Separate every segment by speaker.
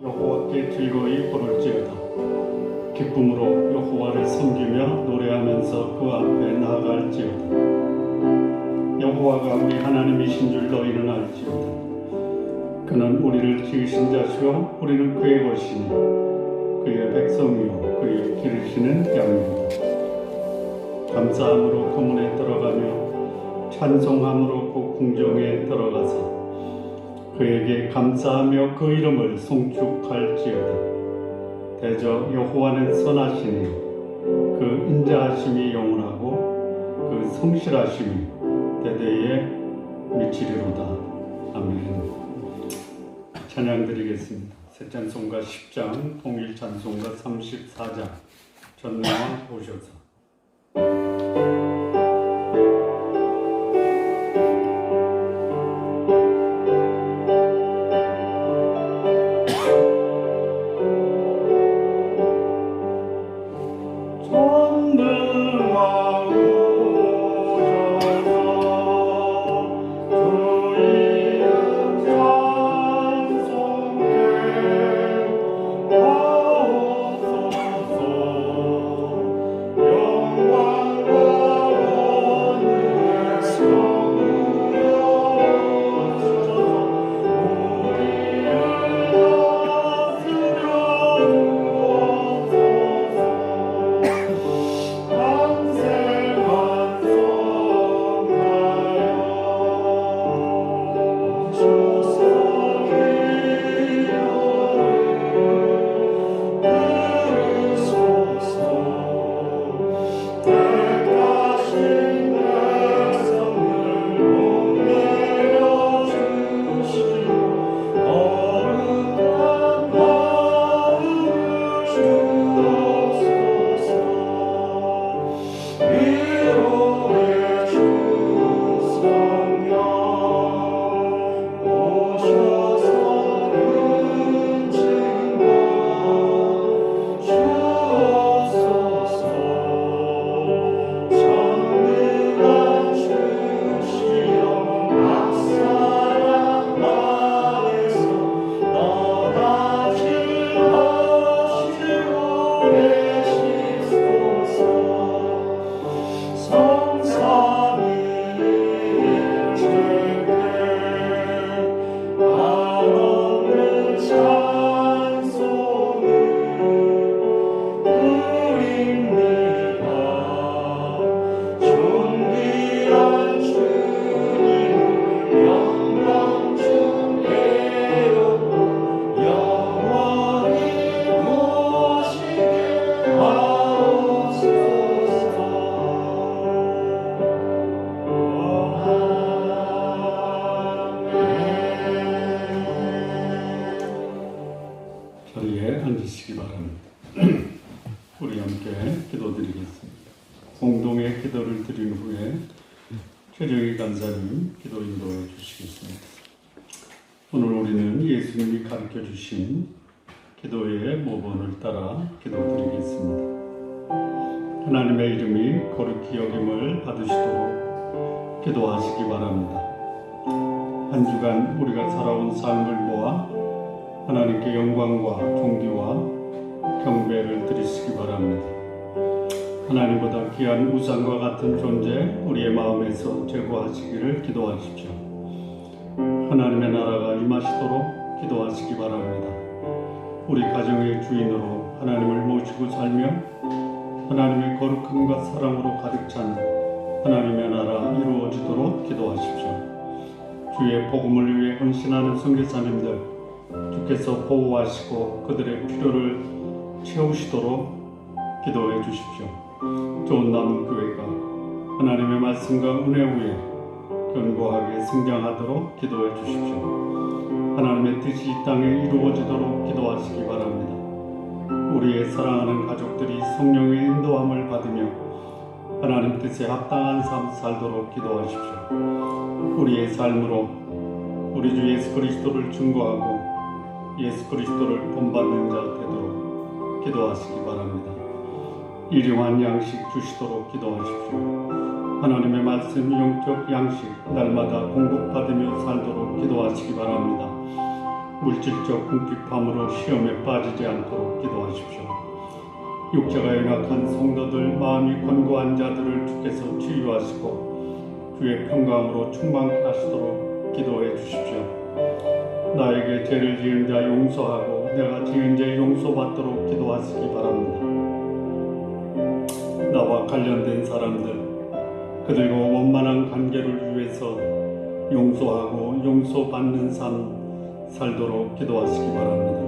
Speaker 1: 여호와께 즐거이 부를지어다. 기쁨으로 여호와를 섬기며 노래하면서 그 앞에 나아갈지어다. 여호와가 우리 하나님이신 줄 너희는 알지어다. 그는 우리를 지으신 자시요 우리는 그의 것이니 그의 백성이요 그의 기르시는 양입니다. 감사함으로 그 문에 들어가며 찬송함으로 그 궁정에 들어가서 그에게 감사하며 그 이름을 송축할지어다. 대저 여호와는 선하시니 그 인자하심이 영원하고 그 성실하심이 대대에 미치리로다. 아멘. 찬양 드리겠습니다. 새 찬송가 10장, 통일 찬송가 34장. 전명왕 오셔서. 자리에 앉으시기 바랍니다. 우리 함께 기도드리겠습니다. 공동의 기도를 드린 후에 최정희 간사님 기도 인도해 주시겠습니다. 오늘 우리는 예수님이 가르쳐 주신 기도의 모본을 따라 기도드리겠습니다. 하나님의 이름이 거룩히 여김을 받으시도록 기도하시기 바랍니다. 한 주간 우리가 살아온 삶을 모아 하나님께 영광과 존귀와 경배를 드리시기 바랍니다. 하나님보다 귀한 우상과 같은 존재 우리의 마음에서 제거하시기를 기도하십시오. 하나님의 나라가 임하시도록 기도하시기 바랍니다. 우리 가정의 주인으로 하나님을 모시고 살며 하나님의 거룩함과 사랑으로 가득 찬 하나님의 나라 이루어지도록 기도하십시오. 주의 복음을 위해 헌신하는 선교사님들 주께서 보호하시고 그들의 필요를 채우시도록 기도해 주십시오. 좋은 남은 교회가 하나님의 말씀과 은혜 위에 견고하게 성장하도록 기도해 주십시오. 하나님의 뜻이 이 땅에 이루어지도록 기도하시기 바랍니다. 우리의 사랑하는 가족들이 성령의 인도함을 받으며 하나님 뜻에 합당한 삶 살도록 기도하십시오. 우리의 삶으로 우리 주 예수 그리스도를 증거하고 예수 그리스도를 본받는 자 되도록 기도하시기 바랍니다. 일용한 양식 주시도록 기도하십시오. 하나님의 말씀 영적 양식 날마다 공급받으며 살도록 기도하시기 바랍니다. 물질적 궁핍함으로 시험에 빠지지 않도록 기도하십시오. 육체가 연약한 성도들, 마음이 권고한 자들을 주께서 치유하시고 주의 평강으로 충만케 하시도록 기도해 주십시오. 나에게 죄를 지은 자 용서하고 내가 지은 죄 용서받도록 기도하시기 바랍니다. 나와 관련된 사람들, 그들과 원만한 관계를 위해서 용서하고 용서받는 삶 살도록 기도하시기 바랍니다.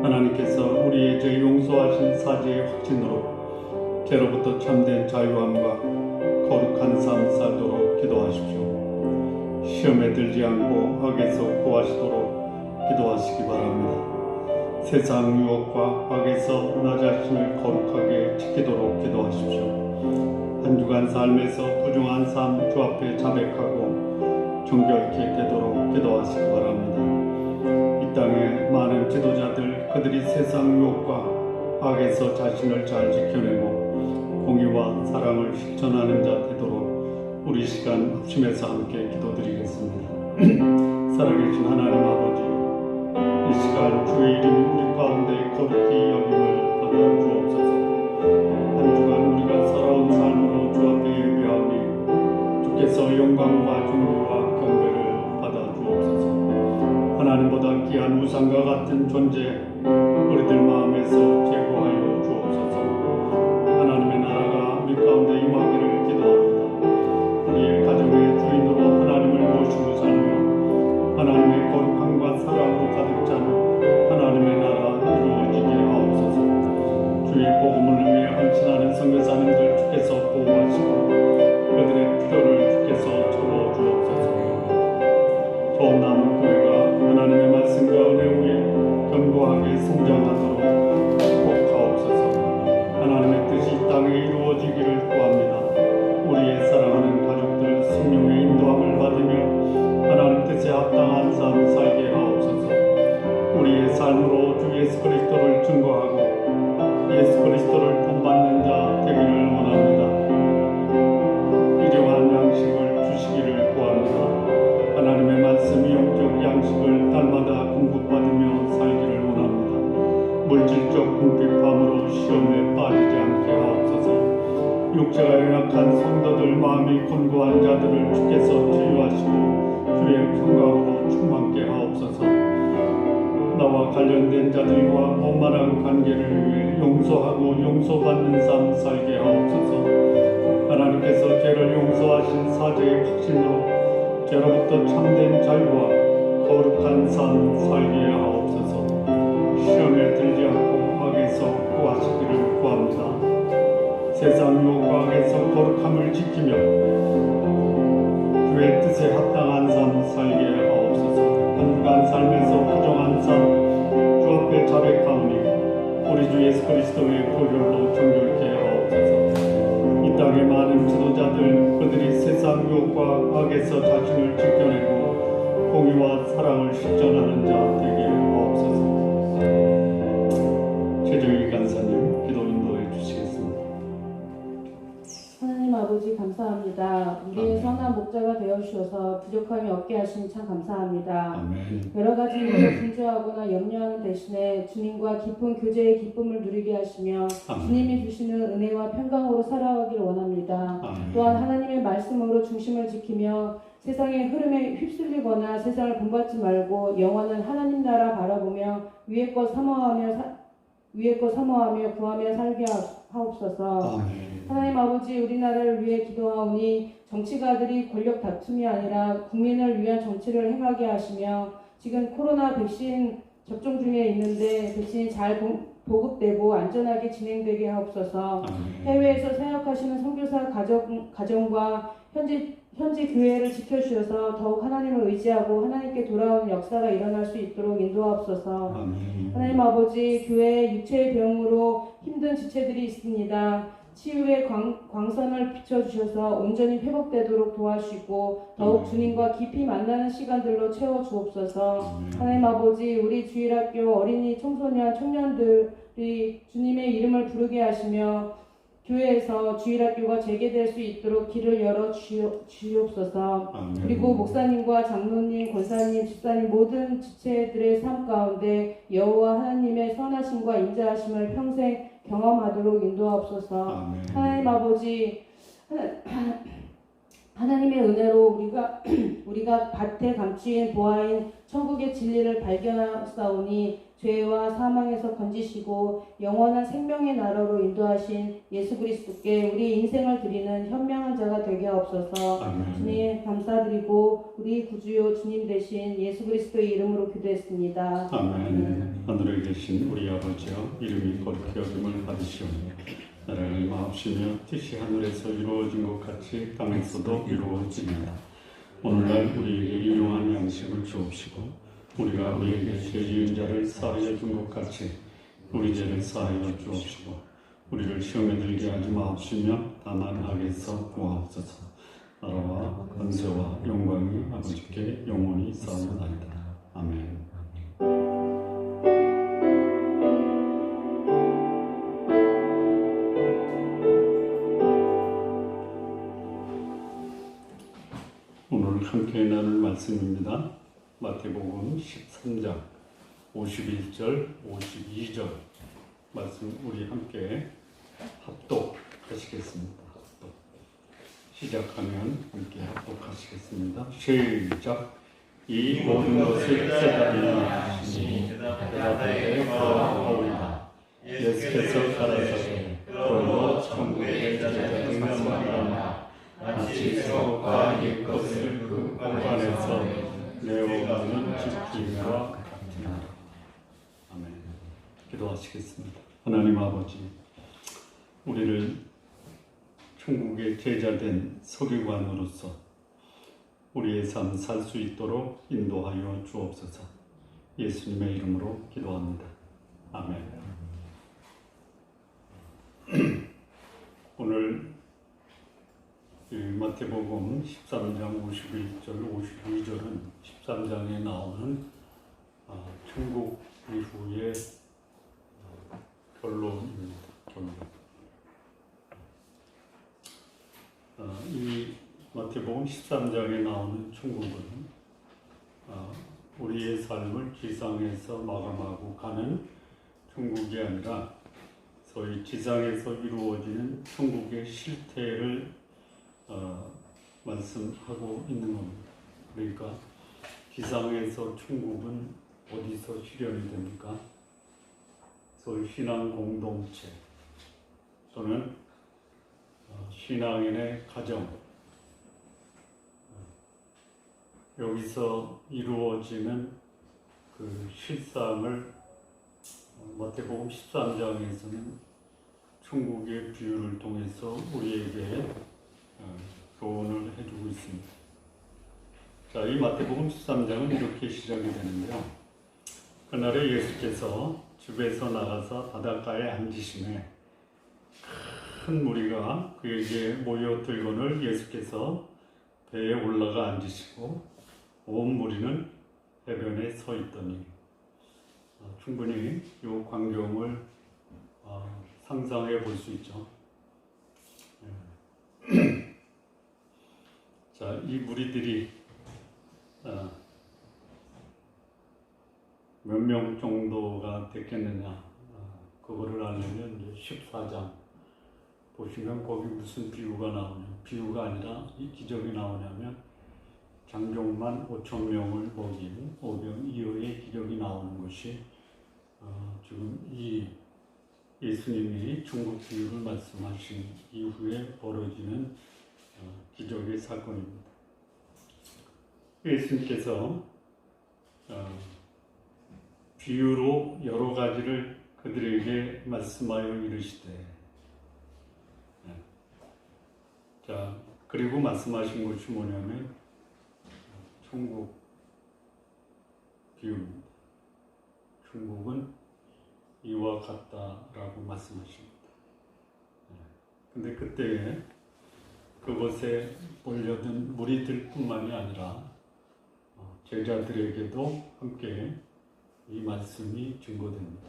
Speaker 1: 하나님께서 우리의 죄 용서하신 사죄의 확신으로 죄로부터 참된 자유함과 거룩한 삶 살도록 기도하십시오. 시험에 들지 않고 악에서 구하시도록 기도하시기 바랍니다. 세상 유혹과 악에서 나 자신을 거룩하게 지키도록 기도하십시오. 한 주간 삶에서 부정한 삶 주 앞에 자백하고 정결케 되도록 기도하시기 바랍니다. 이 땅에 많은 지도자들, 그들이 세상 유혹과 악에서 자신을 잘 지켜내고 공의와 사랑을 실천하는 자 되도록 우리 시간 합심해서 함께 기도드리겠습니다. 살아계신 하나님 아버지, 이 시간 주의 이름이 우리 가운데 거룩히 여김을 받아 주옵소서. 한 주간 우리가 살아온 삶으로 주 앞에 예배하니 주께서 영광과 존귀와 경배를 받아 주옵소서. 하나님보다 귀한 우상과 같은 존재 우리들 마음에서 제거하여 주옵소서. 하나님의 나라가 우리 가운데 임하기를 기도합니다. 우리의 가정의 주인으로 하나님을 모시고 살며 하나님의 거룩함과 사랑으로 가득 찬 하나님의 나라 이루어지게 하옵소서. 주의 복음을 위해 헌신하는 선교사님들 주께서 보호하시고 그들의 필요를 주께서 채워 주옵소서. 좋은 남은 교회가 하나님의 말씀과 은혜 위에 견고하게 성장하도록 복하옵소서. 하나님의 뜻이 이 땅에 이루어지기를 구합니다. 우리의 사랑하는 가족들 성령의 인도함을 받으며 하나님 뜻에 합당한 삶 살게 하옵소서. 우리의 삶으로 주 예수 그리스도를 증거하고 예수 그리스도를 본받는 자 되기를 원합니다. 일용한 양식을 주시기를 구합니다. 하나님의 말씀이 영적 양식을 날마다 공급받으며 살기를 원합니다. 물질적 궁핍함으로 시험에 빠지지 않게 하옵소서. 육체가 연약한 성도들, 마음이 권고한 자들을 주께서 치유하시고 주의 평강으로 충만케 하옵소서. 나와 관련된 자들과 원만한 관계를 위해 용서하고 용서받는 삶 살게 하옵소서. 하나님께서 죄를 용서하신 사죄의 확신으로 죄로부터 참된 자유와 거룩한 삶 살게 하옵소서. 시험에 들지 않고 악에서 구하시기를 구합니다. 세상 유혹과 악에서 거룩함을 지키며 주의 뜻에 합당한 삶 살게 하옵소서. 한 주간 삶에서 부정한 삶 주 앞에 자백하오니 우리 주 예수 그리스도의 보혈로 정결케 하옵소서. 이 땅의 많은 지도자들, 그들이 세상 유혹과 악에서 자신을 지켜내고 공의와 사랑을 실천하는 자 되게 하옵소서. 최정희 간사님 기도 인도해 주시겠습니다.
Speaker 2: 하나님 아버지 감사합니다. 우리의 선한 목자가 되어주셔서 부족함이 없게 하시니 참 감사합니다.
Speaker 1: 아멘.
Speaker 2: 여러 가지 일로 분주하거나 염려하는 대신에 주님과 깊은 교제의 기쁨을 누리게 하시며
Speaker 1: 아멘.
Speaker 2: 주님이 주시는 은혜와 평강으로 살아가길 원합니다.
Speaker 1: 아멘.
Speaker 2: 또한 하나님의 말씀으로 중심을 지키며 세상의 흐름에 휩쓸리거나 세상을 본받지 말고 영원한 하나님 나라 바라보며 위의 것 사모하며 구하며 살게 하옵소서.
Speaker 1: 아멘.
Speaker 2: 하나님 아버지, 우리나라를 위해 기도하오니 정치가들이 권력 다툼이 아니라 국민을 위한 정치를 행하게 하시며 지금 코로나 백신 접종 중에 있는데 백신이 잘 보급되고 안전하게 진행되게 하옵소서. 해외에서 사역하시는 선교사 가정과 현지 교회를 지켜주셔서 더욱 하나님을 의지하고 하나님께 돌아오는 역사가 일어날 수 있도록 인도하옵소서. 하나님 아버지, 교회의 육체의 병으로 힘든 지체들이 있습니다. 치유의 광선을 비춰주셔서 온전히 회복되도록 도와주시고 더욱 주님과 깊이 만나는 시간들로 채워주옵소서. 하나님 아버지, 우리 주일학교 어린이, 청소년, 청년들이 주님의 이름을 부르게 하시며 교회에서 주일학교가 재개될 수 있도록 길을 열어 주옵소서.
Speaker 1: 아멘.
Speaker 2: 그리고 목사님과 장로님, 권사님, 집사님 모든 지체들의 삶 가운데 여호와 하나님의 선하심과 인자하심을 평생 경험하도록 인도하옵소서.
Speaker 1: 아멘.
Speaker 2: 하나님 아버지, 하나님의 은혜로 우리가 밭에 감추인 보아인 천국의 진리를 발견하사오니 죄와 사망에서 건지시고 영원한 생명의 나라로 인도하신 예수 그리스도께 우리 인생을 드리는 현명한 자가 되게 하옵소서.
Speaker 1: 아멘.
Speaker 2: 주님 감사드리고 우리 구주요 주님 대신 예수 그리스도의 이름으로 기도했습니다.
Speaker 1: 아멘. 하늘에 계신 우리 아버지여, 이름이 거룩히 여김을 받으시오니 나라를 마옵시며 뜻이 하늘에서 이루어진 것 같이 땅에서도 이루어지리이다. 오늘날 우리에게 일용할 양식을 주옵시고 우리가 우리에게 죄 지은 자를 사하여 준 것 같이 우리 죄를 사하여 주옵시고 우리를 시험에 들게 하지 마옵시며 다만 악에서 구하옵소서. 나라와 권세와 영광이 아버지께 영원히 쌓여나이다. 아멘. 오늘 함께 나눌 말씀입니다. 마태복음 13장 51절, 52절 말씀 우리 함께 합독하시겠습니다. 합독. 시작하면 함께 합독하시겠습니다. 시작. 이 모든 것을 깨달으니 하시니 대답하되 그러하오이다. 예수께서 가라사대 그러므로 천국의 자녀들은 말하나 마치 수업과 옛것을 그 공간에서 내어가는 지킴이와 같으니라. 아멘. 기도하시겠습니다. 하나님 아버지, 우리를 천국의 제자된 서기관으로서 우리의 삶 살 수 있도록 인도하여 주옵소서. 예수님의 이름으로 기도합니다. 아멘. 오늘 마태복음 13장 51절, 52절은 13장에 나오는 천국 이후의 결론입니다. 결론. 이 마태복음 13장에 나오는 천국은 우리의 삶을 지상에서 마감하고 가는 천국이 아니라 소위 지상에서 이루어지는 천국의 실태를 말씀하고 있는 겁니다. 그러니까 지상에서 천국은 어디서 실현이 됩니까? 소위 신앙 공동체 또는 신앙인의 가정, 여기서 이루어지는 그 실상을 마태복음 13장에서는 천국의 비유를 통해서 우리에게 교훈을 해주고 있습니다. 자, 이 마태복음 13장은 이렇게 시작이 되는데요. 그날에 예수께서 집에서 나가서 바닷가에 앉으시매 큰 무리가 그에게 모여들거늘 예수께서 배에 올라가 앉으시고 온 무리는 해변에 서 있더니 충분히 이 광경을 상상해 볼 수 있죠. 자, 이 무리들이 몇 명 정도가 됐겠느냐, 그거를 알려면 이제 14장 보시면 거기 무슨 비유가 나오냐, 비유가 아니라 이 기적이 나오냐면 장정만 5,000명을 먹인 오병 이어의 기적이 나오는 것이 지금 이 예수님이 중국 비유를 말씀하신 이후에 벌어지는 기적의 사건입니다. 예수님께서 비유로 여러 가지를 그들에게 말씀하여 이르시되, 자, 그리고 말씀하신 것이 뭐냐면 천국 비유입니다. 천국은 이와 같다라고 말씀하십니다. 근데 그때 그것에 몰려든 무리들뿐만이 아니라 제자들에게도 함께 이 말씀이 증거됩니다.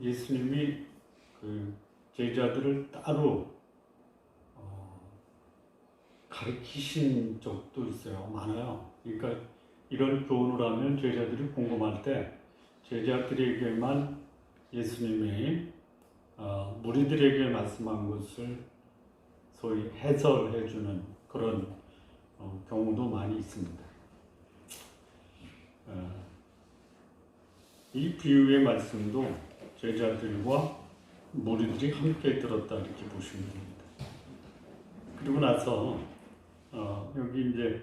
Speaker 1: 예수님이 그 제자들을 따로 가르치신 적도 있어요. 많아요. 그러니까 이런 교훈을 하면 제자들이 궁금할 때 제자들에게만 예수님이 무리들에게 말씀한 것을 소위 해설해주는 그런 경우도 많이 있습니다. 이 비유의 말씀도 제자들과 무리들이 함께 들었다 이렇게 보시면 됩니다. 그리고 나서 여기 이제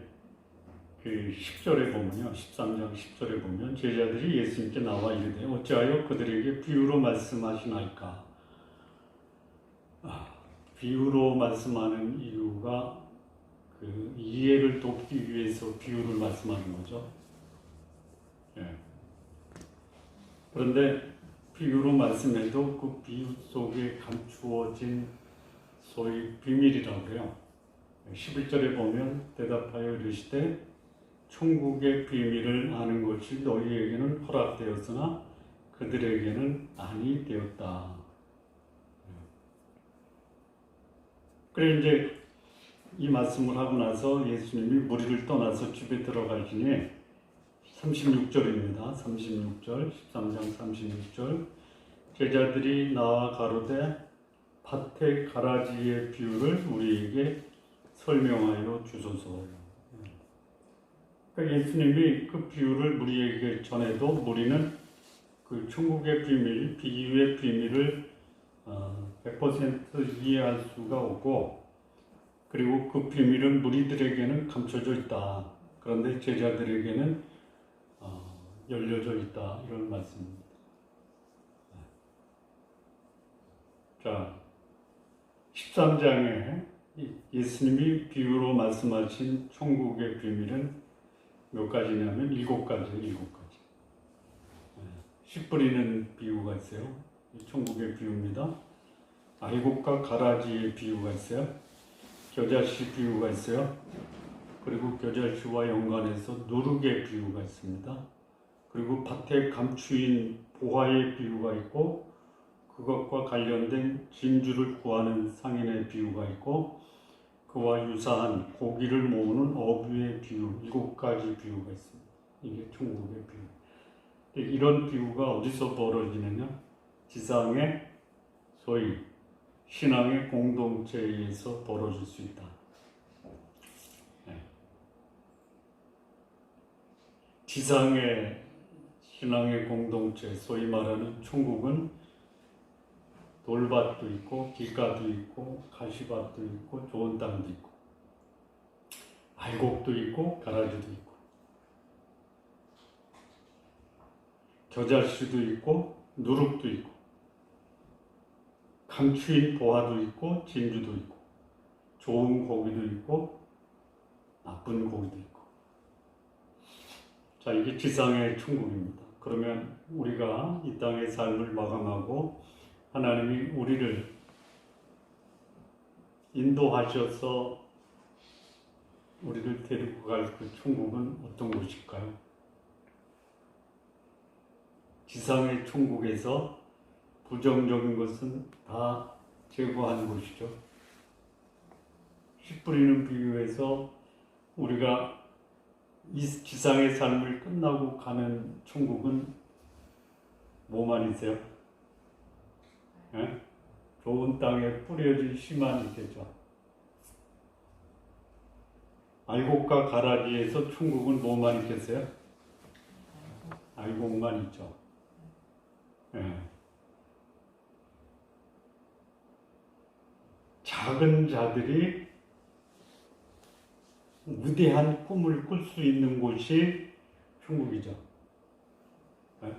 Speaker 1: 그 10절에 보면요, 13장 10절에 보면 제자들이 예수님께 나와 이르되 어찌하여 그들에게 비유로 말씀하시나이까? 비유로 말씀하는 이유가 그 이해를 돕기 위해서 비유를 말씀하는 거죠. 예. 그런데 비유로 말씀해도 그 비유 속에 감추어진 소위 비밀이라고 해요. 11절에 보면 대답하여 이르시되 천국의 비밀을 아는 것이 너희에게는 허락되었으나 그들에게는 아니 되었다. 그래 이제 이 말씀을 하고 나서 예수님이 무리를 떠나서 집에 들어가시니 36절입니다. 36절, 13장 36절. 제자들이 나와 가로되 밭의 가라지의 비유를 우리에게 설명하여 주소서. 그러니까 예수님이 그 비유를 우리에게 전해도 우리는 그 천국의 비밀, 비유의 비밀을 100% 이해할 수가 없고, 그리고 그 비밀은 무리들에게는 감춰져 있다. 그런데 제자들에게는 열려져 있다. 이런 말씀입니다. 자, 13장에 예수님이 비유로 말씀하신 천국의 비밀은 몇 가지냐면 7가지. 씨 뿌리는 비유가 있어요. 천국의 비유입니다. 알곡과 가라지의 비유가 있어요. 겨자씨 비유가 있어요. 그리고 겨자씨와 연관해서 누룩의 비유가 있습니다. 그리고 밭에 감추인 보화의 비유가 있고, 그것과 관련된 진주를 구하는 상인의 비유가 있고, 그와 유사한 고기를 모으는 어부의 비유, 7가지 비유가 있습니다. 이게 천국의 비유. 이런 비유가 어디서 벌어지느냐? 지상의 소위 신앙의 공동체에서 벌어질 수 있다. 지상의 신앙의 공동체, 소위 말하는 천국은 돌밭도 있고 길가도 있고 가시밭도 있고 좋은 땅도 있고 알곡도 있고 가라지도 있고 겨자씨도 있고 누룩도 있고 감추인 보화도 있고 진주도 있고 좋은 고기도 있고 나쁜 고기도 있고. 자, 이게 지상의 천국입니다. 그러면 우리가 이 땅의 삶을 마감하고 하나님이 우리를 인도하셔서 우리를 데리고 갈 그 천국은 어떤 곳일까요? 지상의 천국에서 부정적인 것은 다 제거하는 곳이죠. 씨 뿌리는 비유에서 우리가 이 지상의 삶을 끝나고 가는 천국은 뭐만 있어요? 예? 좋은 땅에 뿌려진 씨만 있겠죠. 알곡과 가라지에서 천국은 뭐만 있겠어요? 알곡만 있죠. 예. 작은 자들이 위대한 꿈을 꿀 수 있는 곳이 천국이죠. 예?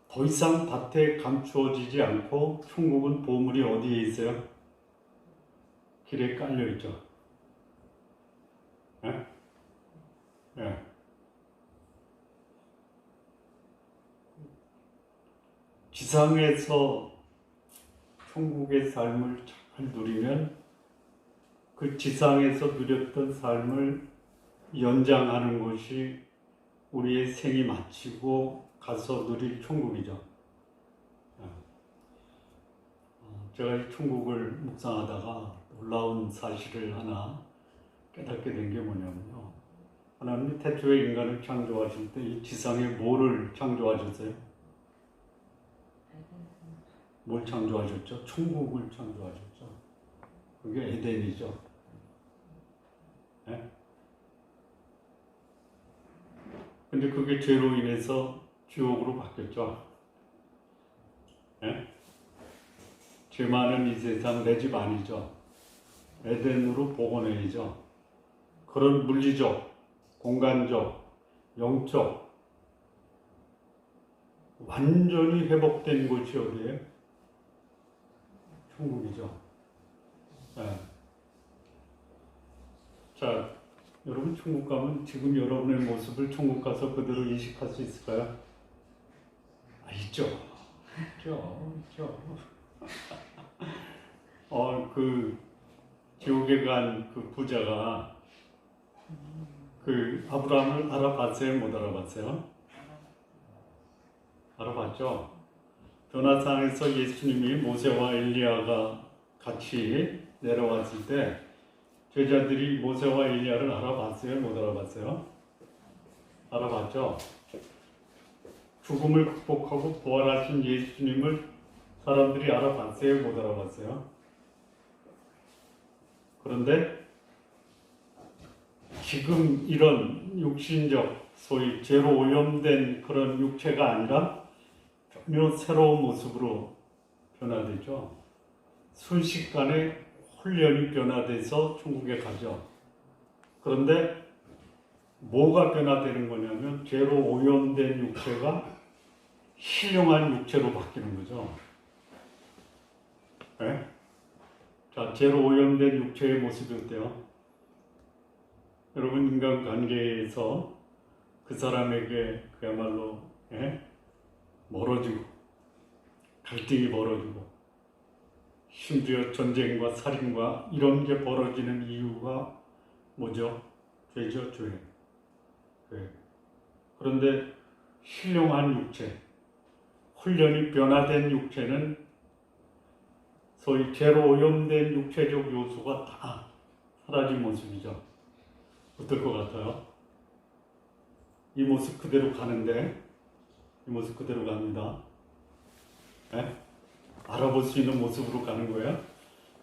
Speaker 1: 더 이상 밭에 감추어지지 않고 천국은 보물이 어디에 있어요? 길에 깔려 있죠. 예? 예. 지상에서 천국의 삶을 잘 누리면 그 지상에서 누렸던 삶을 연장하는 것이 우리의 생이 마치고 가서 누릴 천국이죠. 제가 이 천국을 묵상하다가 놀라운 사실을 하나 깨닫게 된 게 뭐냐면요. 하나님이 태초에 인간을 창조하실 때 이 지상에 뭐를 창조하셨어요? 뭘 창조하셨죠? 천국을 창조하셨죠. 그게 에덴이죠. 네? 근데 그게 죄로 인해서 지옥으로 바뀌었죠. 네? 죄 많은 이 세상 내 집 아니죠. 에덴으로 복원해야죠. 그런 물리적, 공간적, 영적 완전히 회복된 곳이 어디예요? 천국이죠. 네. 자, 여러분 천국 가면 지금 여러분의 모습을 천국 가서 그대로 인식할 수 있을까요? 있죠. 있죠. 그 지옥에 간 그 부자가 그 아브라함을 알아봤어요? 못 알아봤어요? 알아봤죠? 변화산에서 예수님이 모세와 엘리야가 같이 내려왔을 때 제자들이 모세와 엘리야를 알아봤어요? 못 알아봤어요? 알아봤죠? 죽음을 극복하고 부활하신 예수님을 사람들이 알아봤어요? 못 알아봤어요? 그런데 지금 이런 육신적, 소위 죄로 오염된 그런 육체가 아니라 전혀 새로운 모습으로 변화되죠. 순식간에 훈련이 변화돼서 천국에 가죠. 그런데 뭐가 변화되는 거냐면 죄로 오염된 육체가 신령한 육체로 바뀌는 거죠. 네? 자, 죄로 오염된 육체의 모습이 어때요? 여러분 인간관계에서 그 사람에게 그야말로 멀어지고 갈등이 벌어지고 심지어 전쟁과 살인과 이런 게 벌어지는 이유가 뭐죠? 죄죠, 죄. 그런데 신령한 육체, 훈련이 변화된 육체는 소위 죄로 오염된 육체적 요소가 다 사라진 모습이죠. 어떨 것 같아요? 이 모습 그대로 가는데, 이 모습 그대로 갑니다. 네? 알아볼 수 있는 모습으로 가는 거예요.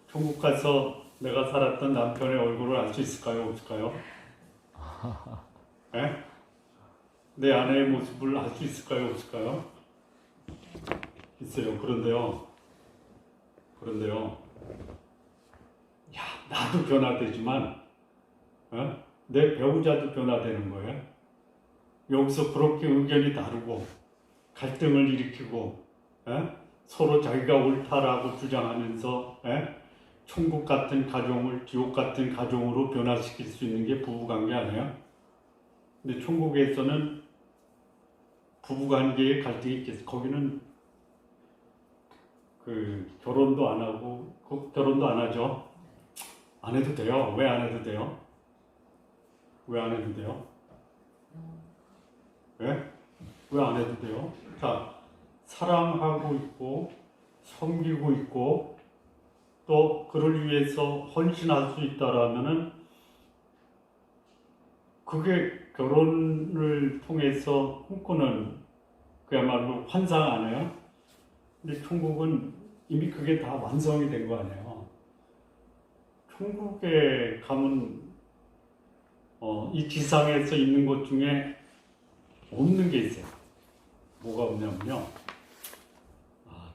Speaker 1: 천국 가서 내가 살았던 남편의 얼굴을 알 수 있을까요? 없을까요? 네? 내 아내의 모습을 알 수 있을까요? 없을까요? 있어요. 그런데요. 야, 나도 변화되지만, 내 배우자도 변화되는 거예요. 여기서 그렇게 의견이 다르고 갈등을 일으키고 서로 자기가 옳다라고 주장하면서 천국 같은 가정을 지옥 같은 가정으로 변화시킬 수 있는 게 부부관계 아니에요? 근데 천국에서는 부부관계에 갈등이 있겠어. 거기는 그 결혼도 안 하고 결혼도 안 하죠. 안 해도 돼요. 왜 안 해도 돼요? 왜 안 해도 돼요? 왜? 왜 안 해도 돼요? 자, 사랑하고 있고 섬기고 있고 또 그를 위해서 헌신할 수 있다라면은 그게 결혼을 통해서 꿈꾸는 그야말로 환상 아니에요? 근데 천국은 이미 그게 다 완성이 된 거 아니에요? 천국에 가면 이 지상에서 있는 것 중에 없는 게 있어요. 뭐가 없냐면요.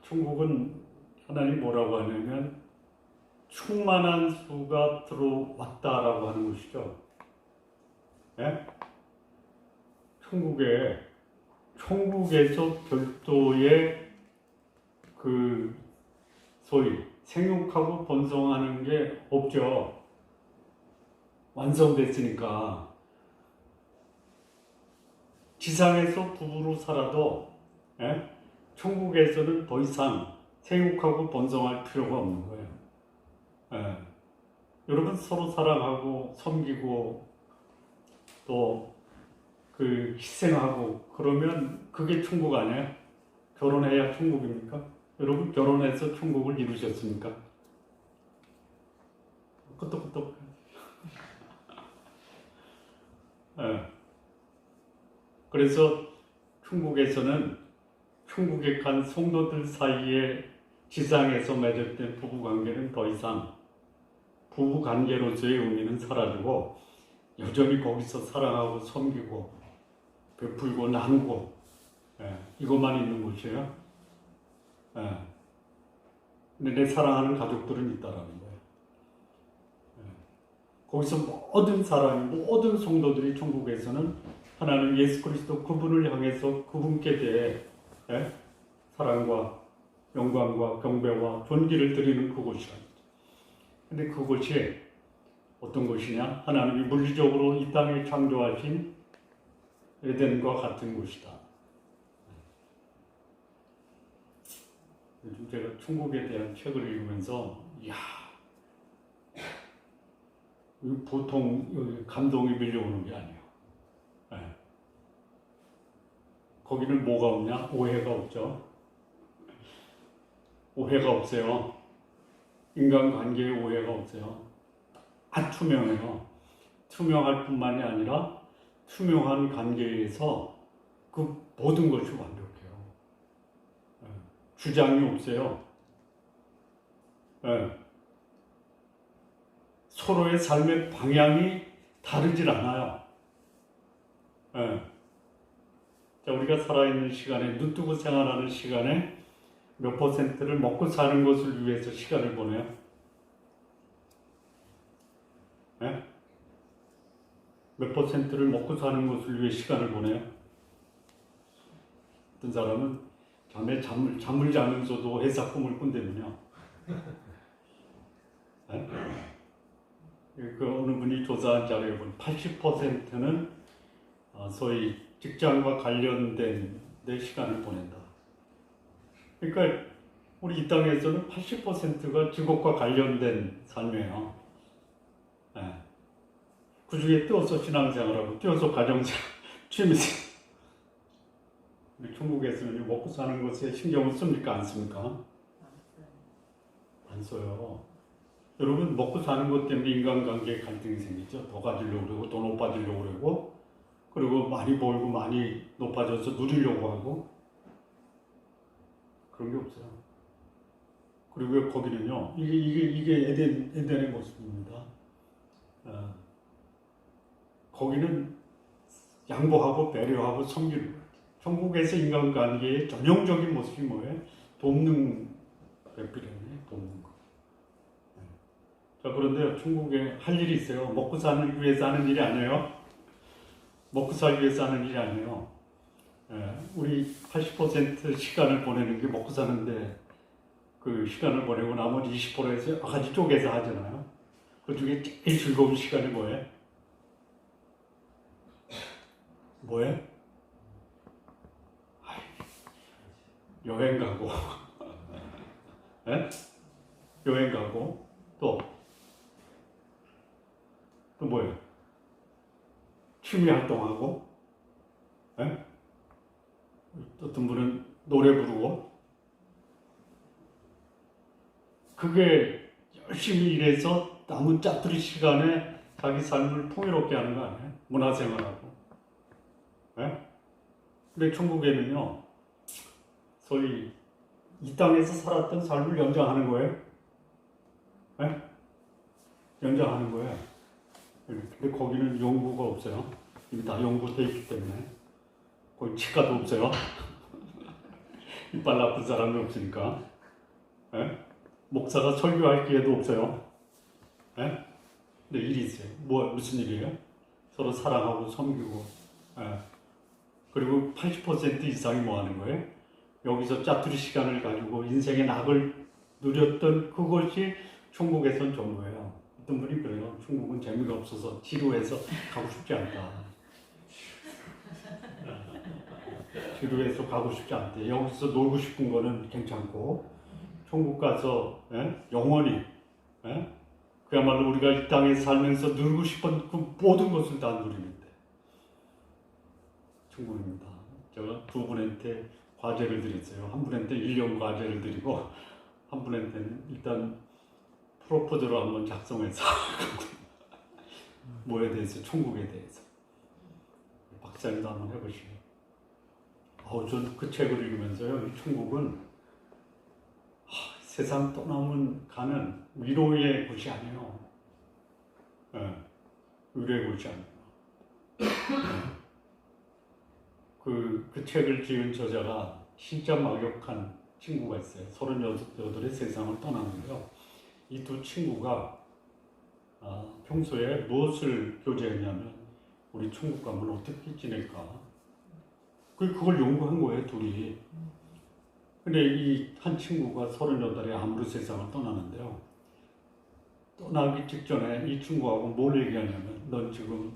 Speaker 1: 천국은 하나님 뭐라고 하냐면 충만한 수가 들어왔다라고 하는 것이죠. 네? 천국에서 별도의 그 소위 생육하고 번성하는 게 없죠. 완성됐으니까. 지상에서 부부로 살아도 천국에서는 더 이상 생육하고 번성할 필요가 없는 거예요. 여러분 서로 사랑하고 섬기고 또 그 희생하고 그러면 그게 천국 아니에요? 결혼해야 천국입니까? 여러분 결혼해서 천국을 이루셨습니까? 끄떡끄떡. 예. 그래서 천국에서는 천국에 간 성도들 사이에 지상에서 맺었던 부부관계는 더 이상 부부관계로서의 의미는 사라지고 여전히 거기서 사랑하고 섬기고 베풀고 나누고 이것만 있는 곳이에요. 근데 내 사랑하는 가족들은 있다라는 거예요. 거기서 모든 사람이 모든 성도들이 천국에서는 하나님 예수 그리스도 그분을 향해서 그분께 대해 사랑과 영광과 경배와 존귀를 드리는 그곳이라. 근데 그곳이 어떤 곳이냐? 하나님이 물리적으로 이 땅에 창조하신 에덴과 같은 곳이다. 요즘 제가 천국에 대한 책을 읽으면서 이야, 보통 감동이 밀려오는 게 아니에요. 거기는 뭐가 없냐? 오해가 없죠. 오해가 없어요. 인간관계에 오해가 없어요. 투명해요. 투명할 뿐만이 아니라 투명한 관계에서 그 모든 것이 완벽해요. 주장이 없어요. 서로의 삶의 방향이 다르질 않아요. 자, 우리가 살아있는 시간에, 눈뜨고 생활하는 시간에 몇 퍼센트를 먹고 사는 것을 위해서 시간을 보내요? 몇 퍼센트를 먹고 사는 것을 위해 시간을 보내요? 어떤 사람은 밤에 잠을 자면서도 회사 꿈을 꾼다면요. 그 어느 분이 조사한 자료에 보면 80%는 소위 직장과 관련된 내 시간을 보낸다. 그러니까 우리 이 땅에서는 80%가 직업과 관련된 삶이에요. 그 중에 뛰어서 신앙생활하고 뛰어서 가정생활, 취미생활. 우리 천국에서는 먹고 사는 것에 신경을 씁니까? 안 씁니까? 안 써요. 여러분 먹고 사는 것 때문에 인간관계에 갈등이 생기죠. 더 가지려고 그러고 더 높아지려고 그러고 그리고 많이 벌고 많이 높아져서 누리려고 하고 그런 게 없어요. 그리고 거기는요. 이게 에덴의 모습입니다. 거기는 양보하고 배려하고 섬기는 거예요. 천국에서 인간관계의 전형적인 모습이 뭐예요? 돕는 배필이네, 돕는 거. 자, 그런데 천국에 할 일이 있어요. 먹고 사는 위해서 하는 일이 아니에요. 먹고 살기 위해서 하는 일이 아니에요. 우리 80% 시간을 보내는 게 먹고 사는데 그 시간을 보내고 나머지 20%에서 여러 가지 쪼개서 하잖아요. 그 중에 제일 즐거운 시간이 뭐예요? 뭐예요? 여행 가고 여행 가고 또 뭐예요? 취미 활동하고 어떤 분은 노래 부르고 그게 열심히 일해서 남은 짜투리 시간에 자기 삶을 풍요롭게 하는 거 아니에요? 문화생활하고 근데 천국에는요 소위 이 땅에서 살았던 삶을 연장하는 거예요. 연장하는 거예요. 근데 거기는 연구가 없어요. 이미 다 연구되어 있기 때문에 거기 치과도 없어요. 이빨 나쁜 사람이 없으니까. 목사가 설교할 기회도 없어요. 근데 일이 있어요. 무슨 일이에요? 서로 사랑하고 섬기고 그리고 80% 이상이 뭐 하는 거예요? 여기서 짜투리 시간을 가지고 인생의 낙을 누렸던 그것이 천국에선 전부예요. 어떤 분이 그래요. 천국은 재미가 없어서 지루해서 가고 싶지 않다. 지루해서 가고 싶지 않대. 여기서 놀고 싶은 거는 괜찮고 천국 가서 영원히 그야말로 우리가 이 땅에 살면서 누리고 싶은 그 모든 것을 다 누리는데 천국입니다. 제가 두 분한테 과제를 드렸어요. 한 분한테 1년 과제를 드리고 한 분한테는 일단 프로포즈를 한번 작성해서 뭐에 대해서, 천국에 대해서. 박사님도 한번 해보시고. 전 그 책을 읽으면서요, 이 천국은 세상 떠나면 가는 위로의 곳이 아니에요. 위로의 곳이 아니에요. 그 책을 지은 저자가 진짜 막역한 친구가 있어요. 38의 세상을 떠나는데요. 이 두 친구가 평소에 무엇을 교제했냐면, 우리 천국 가면 어떻게 지낼까? 그걸 연구한 거예요, 둘이. 근데 이 한 친구가 38에 암으로 세상을 떠나는데요. 떠나기 직전에 이 친구하고 뭘 얘기하냐면, 넌 지금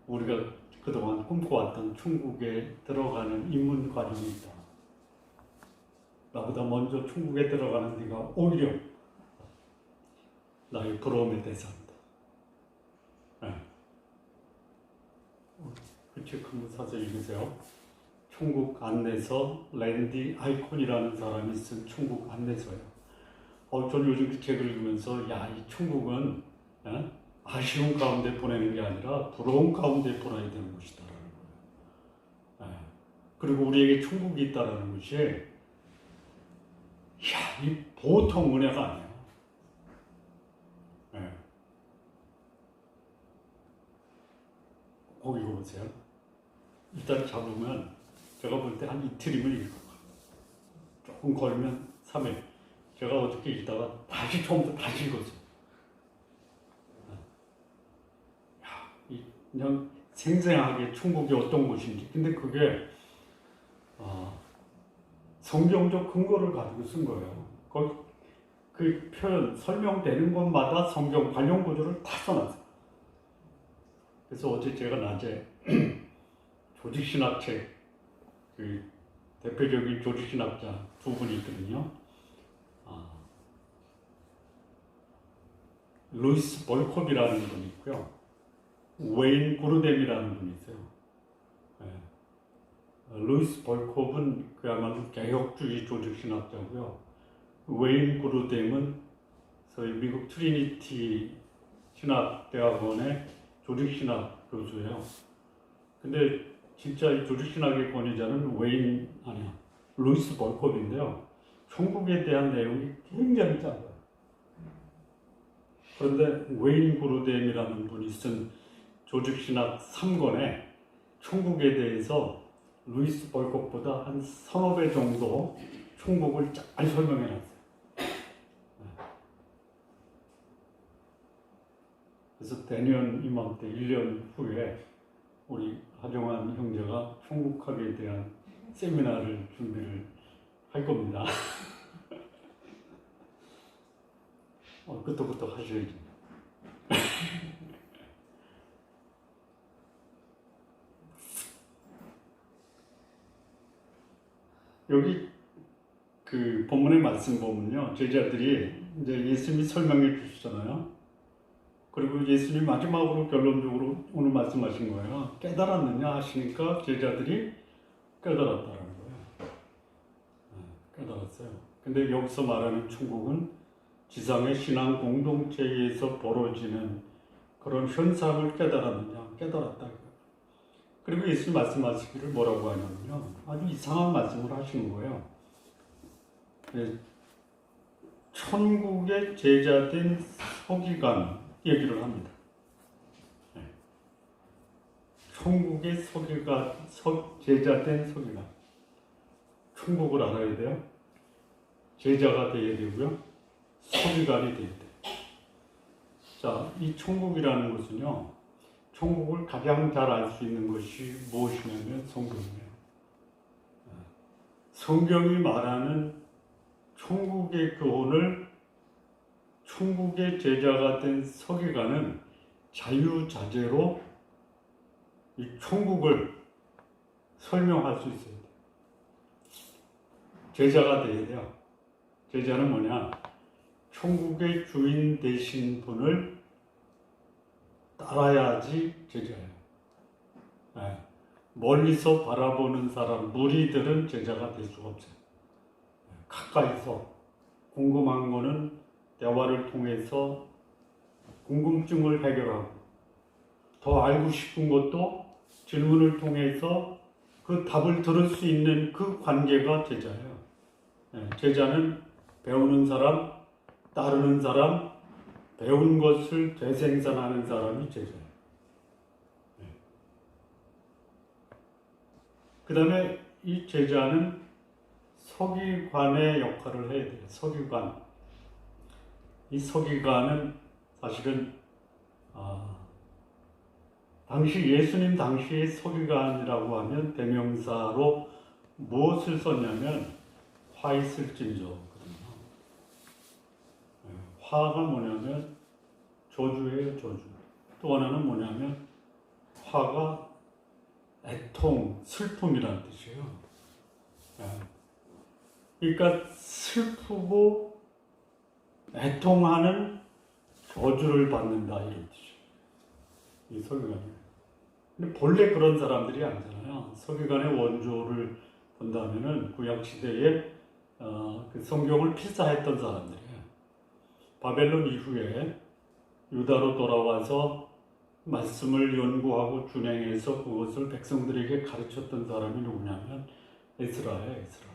Speaker 1: 우리가 그동안 꿈꿔왔던 천국에 들어가는 입문 과정이 있다. 나보다 먼저 천국에 들어가는 네가 오히려 나의 부러움의 대상이다. 그 책 한번 사서 읽으세요. 천국 안내서, 랜디 아이콘이라는 사람이 쓴 천국 안내서예요. 저는 요즘 그 책을 읽으면서 이 천국은 아쉬운 가운데 보내는 게 아니라 부러운 가운데 보내야 되는 것이다라는 거예요. 그리고 우리에게 천국이 있다라는 것이 이 보통 은혜가 아니에요. 거기 보세요. 일단 잡으면 제가 볼 때 한 이틀이면 읽을 거예요. 조금 걸면 3일. 제가 어저께 읽다가 다시 처음부터 다시 읽었어요. 그냥 생생하게 천국이 어떤 곳인지. 근데 그게 성경적 근거를 가지고 쓴 거예요. 그 표현, 설명되는 곳마다 성경 관련 구조를 다 써놨어요. 그래서 어제 제가 낮에 조직신학책, 그 대표적인 조직신학자 두 분이 있거든요. 루이스 볼콥이라는 분이 있고요. 웨인 구르뎀이라는 분이 있어요. 루이스 볼콥은 그야말로 개혁주의 조직신학자고요. 웨인 구르뎀은 소위 미국 트리니티 신학대학원의 조직신학 교수예요. 근데 진짜 이 조직신학의 권위자는 루이스 볼콥인데요. 천국에 대한 내용이 굉장히 짧아요. 그런데 웨인 구르뎀이라는 분이 쓴 조직신학 3권에 천국에 대해서 루이스 볼콥보다 한 서너 배 정도 천국을 잘 설명해 놨어요. 그래서 내년 이맘때 1년 후에 우리 하정환 형제가 천국학에 대한 세미나를 준비를 할 겁니다. 끄떡끄떡 하셔야지. 여기 그 본문의 말씀 보면요, 제자들이 이제 예수님이 설명해 주시잖아요. 그리고 예수님이 마지막으로 결론적으로 오늘 말씀하신 거예요. 깨달았느냐 하시니까 제자들이 깨달았다는 거예요. 깨달았어요. 근데 여기서 말하는 천국은 지상의 신앙 공동체에서 벌어지는 그런 현상을 깨달았느냐, 깨달았다. 그리고 예수님 말씀하시기를 뭐라고 하냐면요, 아주 이상한 말씀을 하시는 거예요. 천국의 제자된 서기관 얘기를 합니다. 천국의 제자된 서기관. 천국을 알아야 돼요. 제자가 되어야 되고요. 서기관이 되어야 돼요. 자, 이 천국이라는 것은요, 천국을 가장 잘 알 수 있는 것이 무엇이냐면 성경이에요. 성경이 말하는 천국의 교훈을 천국의 제자가 된 서기관은 자유자재로 이 천국을 설명할 수 있어야 돼요. 제자가 돼야 돼요. 제자는 뭐냐? 천국의 주인 되신 분을 따라야지 제자예요. 멀리서 바라보는 사람, 무리들은 제자가 될 수가 없어요. 가까이서 궁금한 거는 대화를 통해서 궁금증을 해결하고, 더 알고 싶은 것도 질문을 통해서 그 답을 들을 수 있는 그 관계가 제자예요. 제자는 배우는 사람, 따르는 사람, 배운 것을 되생산하는 사람이 제자예요. 그 다음에 이 제자는 서기관의 역할을 해야 돼요. 서기관. 이 서기관은 사실은 당시 예수님 당시의 서기관이라고 하면 대명사로 무엇을 썼냐면 화 있을진저거든요. 화가 뭐냐면 저주예요, 저주. 또 하나는 뭐냐면 화가 애통, 슬픔이라는 뜻이에요. 그러니까 슬프고 애통하는 저주를 받는다 이런 뜻이에요. 이 서기관이. 근데 본래 그런 사람들이 아니잖아요. 서기관의 원조를 본다면은 구약 시대에 그 성경을 필사했던 사람들이에요. 바벨론 이후에 유다로 돌아와서 말씀을 연구하고 준행해서 그것을 백성들에게 가르쳤던 사람이 누구냐면 에스라예요. 에스라.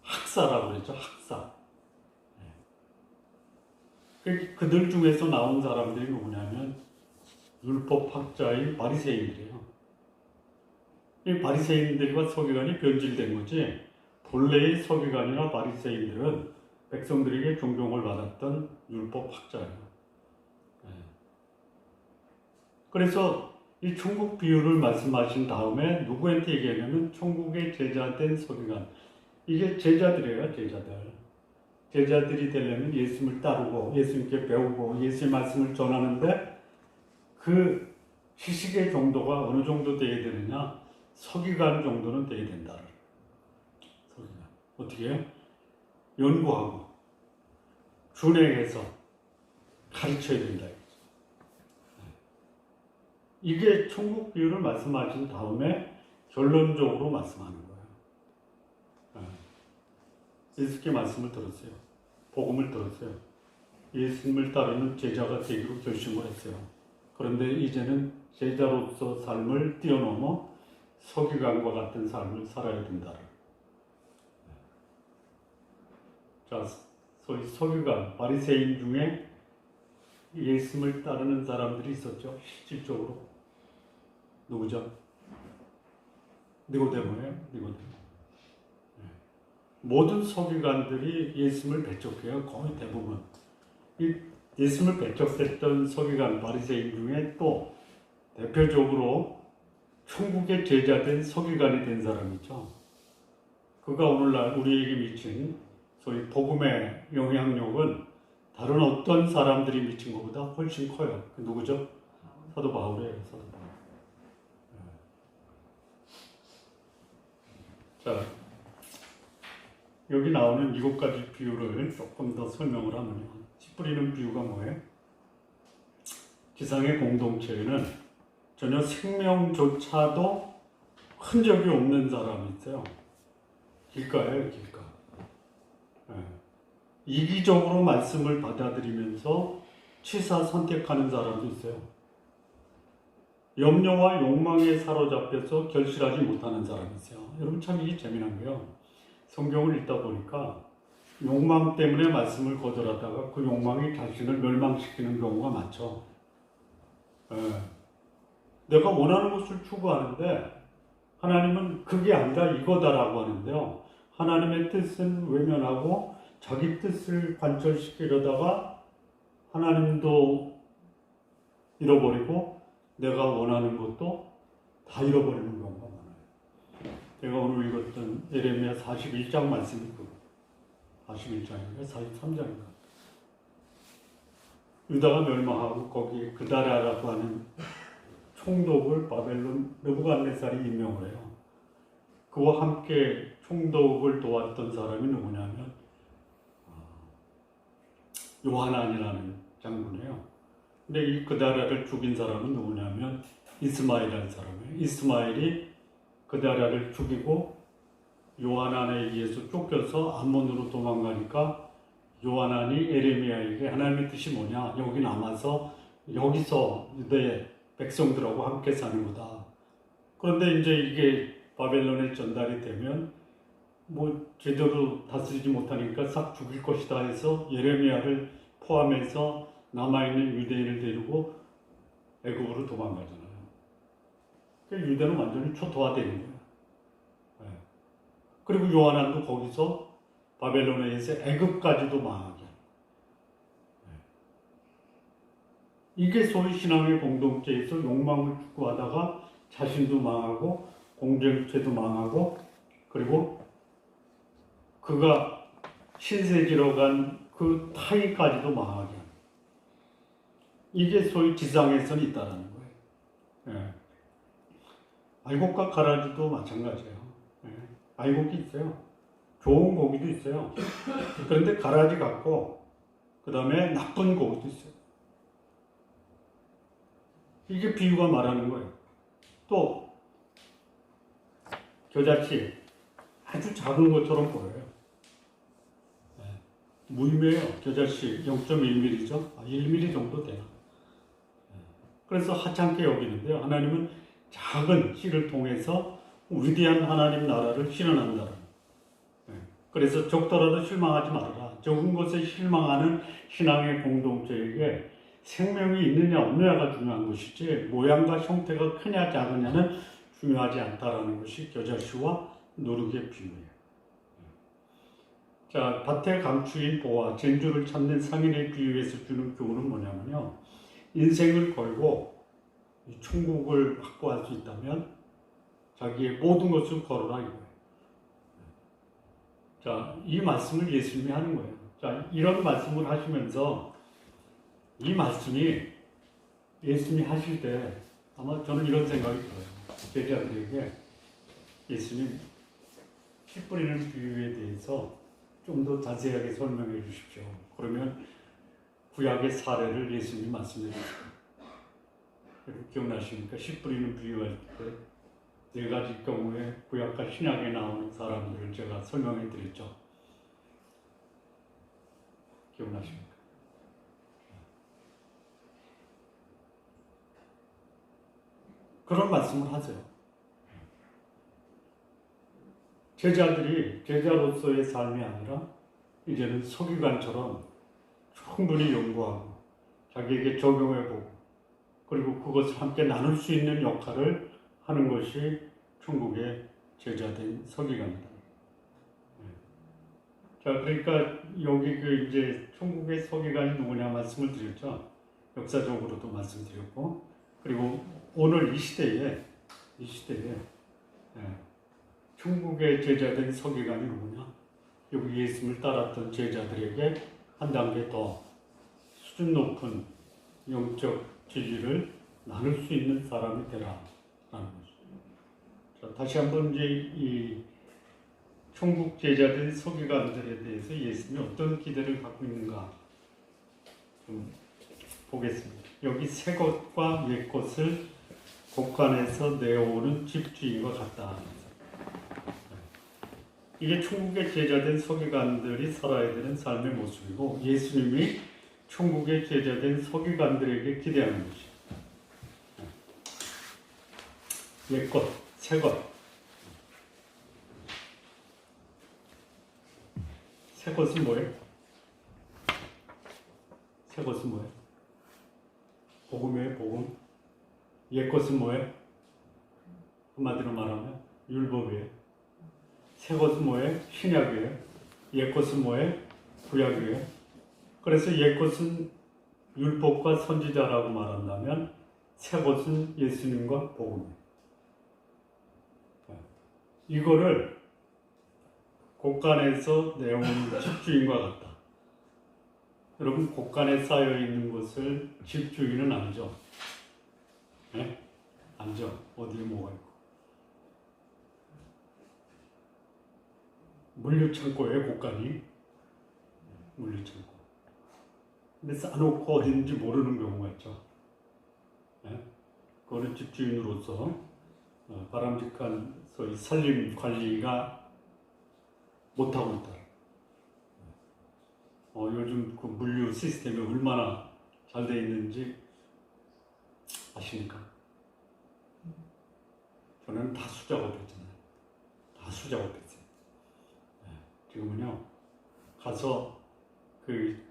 Speaker 1: 학사라고 그랬죠. 학사. 그들 중에서 나온 사람들이 누구냐면 율법학자인 바리새인들이에요. 이 바리새인들과 서기관이 변질된 거지, 본래의 서기관이나 바리새인들은 백성들에게 존경을 받았던 율법학자예요. 그래서 이 천국 비유를 말씀하신 다음에 누구한테 얘기하냐면 천국의 제자된 서기관. 이게 제자들이에요, 제자들. 제자들이 되려면 예수님을 따르고 예수님께 배우고 예수의 말씀을 전하는데 그 지식의 정도가 어느 정도 돼야 되느냐? 서기관 정도는 돼야 된다. 서기관. 어떻게 해요? 연구하고 준행해서 가르쳐야 된다. 이게 천국 비유를 말씀하신 다음에 결론적으로 말씀하는 거예요. 예수께 말씀을 들었어요. 복음을 들었어요. 예수님을 따르는 제자가 되기로 결심을 했어요. 그런데 이제는 제자로서 삶을 뛰어넘어 서기관과 같은 삶을 살아야 된다. 자, 소위 서기관, 바리새인 중에 예수님을 따르는 사람들이 있었죠. 실질적으로 누구죠? 니고데모예요. 니고데모. 모든 서기관들이 예수님을 배척해요. 거의 대부분. 이 예수님을 배척했던 서기관 바리새인 중에 또 대표적으로 천국의 제자된 서기관이 된 사람이 있죠. 그가 오늘날 우리에게 미친 소위 복음의 영향력은 다른 어떤 사람들이 미친 것보다 훨씬 커요. 그 누구죠? 사도 바울이에요. 사도 바울. 자, 여기 나오는 7가지 비유를 조금 더 설명을 하면요. 씨 뿌리는 비유가 뭐예요? 지상의 공동체에는 전혀 생명조차도 흔적이 없는 사람이 있어요. 길가예요, 길가. 이기적으로 말씀을 받아들이면서 취사 선택하는 사람도 있어요. 염려와 욕망에 사로잡혀서 결실하지 못하는 사람이 있어요. 여러분 참 이게 재미난 게요. 성경을 읽다 보니까 욕망 때문에 말씀을 거절하다가 그 욕망이 자신을 멸망시키는 경우가 많죠. 내가 원하는 것을 추구하는데 하나님은 그게 아니라 이거다라고 하는데요. 하나님의 뜻은 외면하고 자기 뜻을 관철시키려다가 하나님도 잃어버리고 내가 원하는 것도 다 잃어버리는 경우가 많아요. 제가 오늘 읽었던 예레미야 41장 말씀이 41장인가 43장인가. 유다가 멸망하고 거기에 그다라라고 하는 총독을 바벨론 느부갓네살이 임명을 해요. 그와 함께 총독을 도왔던 사람이 누구냐면 요하난이라는 장군이에요. 근데 이 그다라를 죽인 사람은 누구냐면 이스마엘이라는 사람이에요. 이스마엘이 그다라를 죽이고 요하난에 의해서 쫓겨서 암몬으로 도망가니까 요하난이 에레미야에게 하나님의 뜻이 뭐냐? 여기 남아서 여기서 유대 백성들하고 함께 사는 거다. 그런데 이제 이게 바벨론에 전달이 되면 뭐 제대로 다스리지 못하니까 싹 죽일 것이다 해서 예레미야를 포함해서 남아있는 유대인을 데리고 애굽으로 도망가잖아요. 그러니까 유대는 완전히 초토화되는 거예요. 네. 그리고 요하난도 거기서 바벨론에 의해서 애굽까지도 망하게. 네. 이게 소위 신앙의 공동체에서 욕망을 추구하다가 자신도 망하고 공동체도 망하고 그리고 그가 신세지러 간 그 타인까지도 망하게 하는. 이게 소위 지상에선 있다라는 거예요. 예. 알곡과 가라지도 마찬가지예요. 예. 알곡이 있어요. 좋은 고기도 있어요. 그런데 가라지 같고 그 다음에 나쁜 고기도 있어요. 이게 비유가 말하는 거예요. 또 겨자씨 아주 작은 것처럼 보여요. 무의미해요. 겨자씨 0.1mm죠. 1mm 정도 되나. 그래서 하찮게 여기는데요. 하나님은 작은 씨를 통해서 위대한 하나님 나라를 실현한다는. 그래서 적더라도 실망하지 말아라. 적은 것에 실망하는 신앙의 공동체에게 생명이 있느냐 없느냐가 중요한 것이지 모양과 형태가 크냐 작으냐는 중요하지 않다라는 것이 겨자씨와 누룩의 비유예요. 자, 밭의 강추인 보아, 진주를 찾는 상인의 비유에서 주는 교훈은 뭐냐면요. 인생을 걸고 이 천국을 확보할 수 있다면 자기의 모든 것을 걸어라 이거예요. 자, 이 말씀을 예수님이 하는 거예요. 자, 이런 말씀을 하시면서 이 말씀이 예수님이 하실 때 아마 저는 이런 생각이 들어요. 제자들에게 예수님 씨 뿌리는 비유에 대해서 좀 더 자세하게 설명해 주십시오. 그러면 구약의 사례를 예수님이 말씀해 주십시오. 기억나십니까? 씨 뿌리는 비유할 때 네 가지 경우에 구약과 신약에 나오는 사람들을 제가 설명해 드렸죠. 기억나십니까? 그런 말씀을 하세요. 제자들이 제자로서의 삶이 아니라 이제는 서기관처럼 충분히 연구하고 자기에게 적용해보고 그리고 그것을 함께 나눌 수 있는 역할을 하는 것이 천국의 제자된 서기관이다. 자, 그러니까 여기 그 이제 천국의 서기관이 누구냐 말씀을 드렸죠. 역사적으로도 말씀드렸고 그리고 오늘 이 시대에 천국의 제자된 서기관이 누구냐? 여기 예수님을 따랐던 제자들에게 한 단계 더 수준 높은 영적 지지를 나눌 수 있는 사람이 되라라는 것입니다. 자, 다시 한번 이제 이 천국 제자된 서기관들에 대해서 예수님이 어떤 기대를 갖고 있는가 좀 보겠습니다. 여기 새 것과 옛 것을 곳간에서 내어오는 집주인과 같다. 이게 천국의 제자된 서기관들이 살아야 되는 삶의 모습이고 예수님이 천국의 제자된 서기관들에게 기대하는 것입니다. 옛것, 새것. 새것은 뭐예요? 새것은 뭐예요? 복음이에요, 복음. 옛것은 뭐예요? 한마디로 말하면 율법이에요. 새것은 뭐예요? 신약이에요. 옛것은 뭐예요? 구약이에요. 그래서 옛것은 율법과 선지자라고 말한다면 새것은 예수님과 복음이에요. 이거를 곳간에서 내어오는 집주인과 같다. 여러분 곳간에 쌓여있는 것을 집주인은 알죠? 네? 알죠? 어디에 뭐가 있고. 물류창고예요, 곳간이. 물류창고. 근데 쌓아놓고 어디 있는지 모르는 경우가 있죠. 네? 어느 집주인으로서 바람직한 소위 산림 관리가 못하고 있다. 요즘 그 물류 시스템이 얼마나 잘 돼 있는지 아십니까? 저는 다 수작업했잖아요. 다 수작업했어요. 지금은요, 가서 그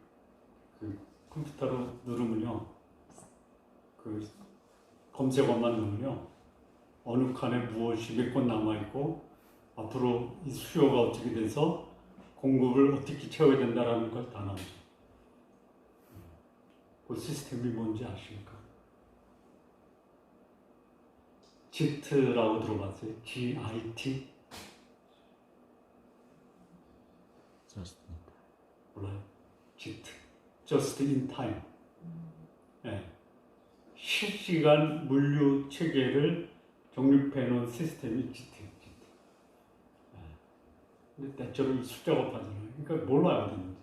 Speaker 1: 컴퓨터로 누르면요, 그 검색어만 누르면요, 어느 칸에 무엇이 몇 건 남아있고, 앞으로 이 수요가 어떻게 돼서 공급을 어떻게 채워야 된다라는 걸 다 나오죠. 그 시스템이 뭔지 아십니까? GIT라고 들어봤어요? GIT? 몰라요? GIT. Just in time. 네. 실시간 물류 체계를 정립해 놓은 시스템이 GIT. 근데 대체로 수작업 하잖아요. 그러니까 몰라요, 어딘지.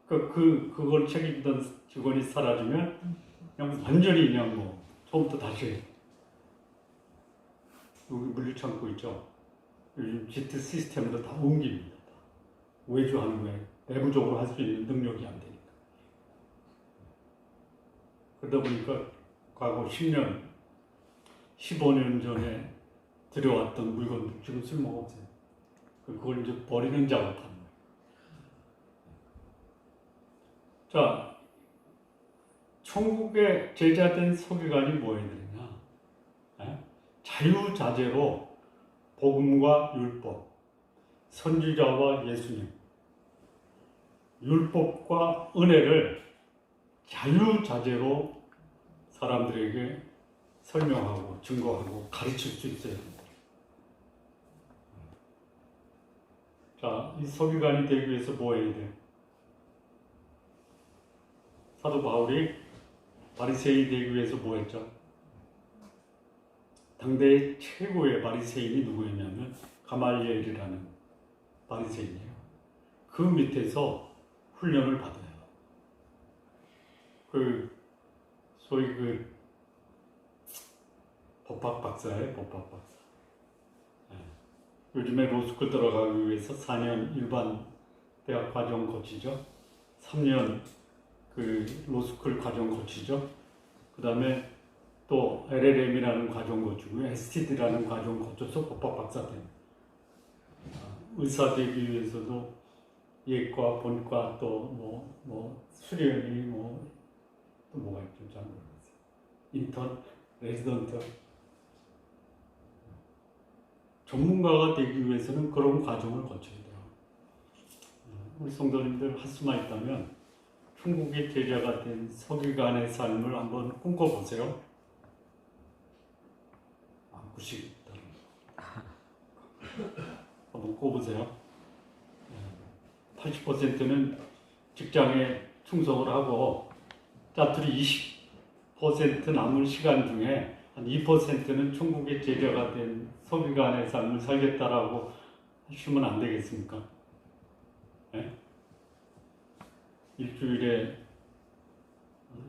Speaker 1: 그걸 책임지던 직원이 사라지면 그냥 완전히 그냥 뭐 처음부터 다시 해요. 여기 물류창고 있죠? 요즘 GIT 시스템으로 다 옮깁니다. 다. 외주하는 거예요. 내부적으로 할 수 있는 능력이 안 되니까. 그러다 보니까 과거 10년, 15년 전에 들여왔던 물건들 지금 쓸모가 없어요. 그걸 이제 버리는 작업하는 거예요. 자, 천국의 제자된 서기관이 뭐 해야 되냐? 자유자재로 복음과 율법, 선지자와 예수님, 율법과 은혜를 자유자재로 사람들에게 설명하고 증거하고 가르칠 수 있어야 됩니다. 자, 이 서기관이 되기 위해서 뭐 해야 돼요? 사도 바울이 바리새인이 되기 위해서 뭐 했죠? 당대의 최고의 바리새인이 누구였냐면 가말리엘이라는 바리새인이에요. 그 밑에서 훈련을 받아요. 소위 법학 박사예요, 법학 박사. 요즘에 로스쿨 들어가기 위해서 4년 일반 대학 과정 거치죠. 3년 로스쿨 과정 거치죠. 그 다음에 또 LLM이라는 과정 거치고 STD라는 과정 거쳐서 법학 박사 됩니다. 의사 되기 위해서도 예과, 본과 또 수련이 또 뭐가 있죠? 잘 모르겠어요. 인턴, 레지던트. 전문가가 되기 위해서는 그런 과정을 거쳐야 돼요. 우리 성도님들 할 수만 있다면 천국의 제자가 된 서기관의 삶을 한번 꿈꿔보세요. 꾸시겠다. 한번 꿔보세요. 80%는 직장에 충성을 하고 짜투리 20% 남은 시간 중에 한 2%는 천국의 제자가 된 서기관의 삶을 살겠다라고 하시면 안 되겠습니까? 네? 일주일에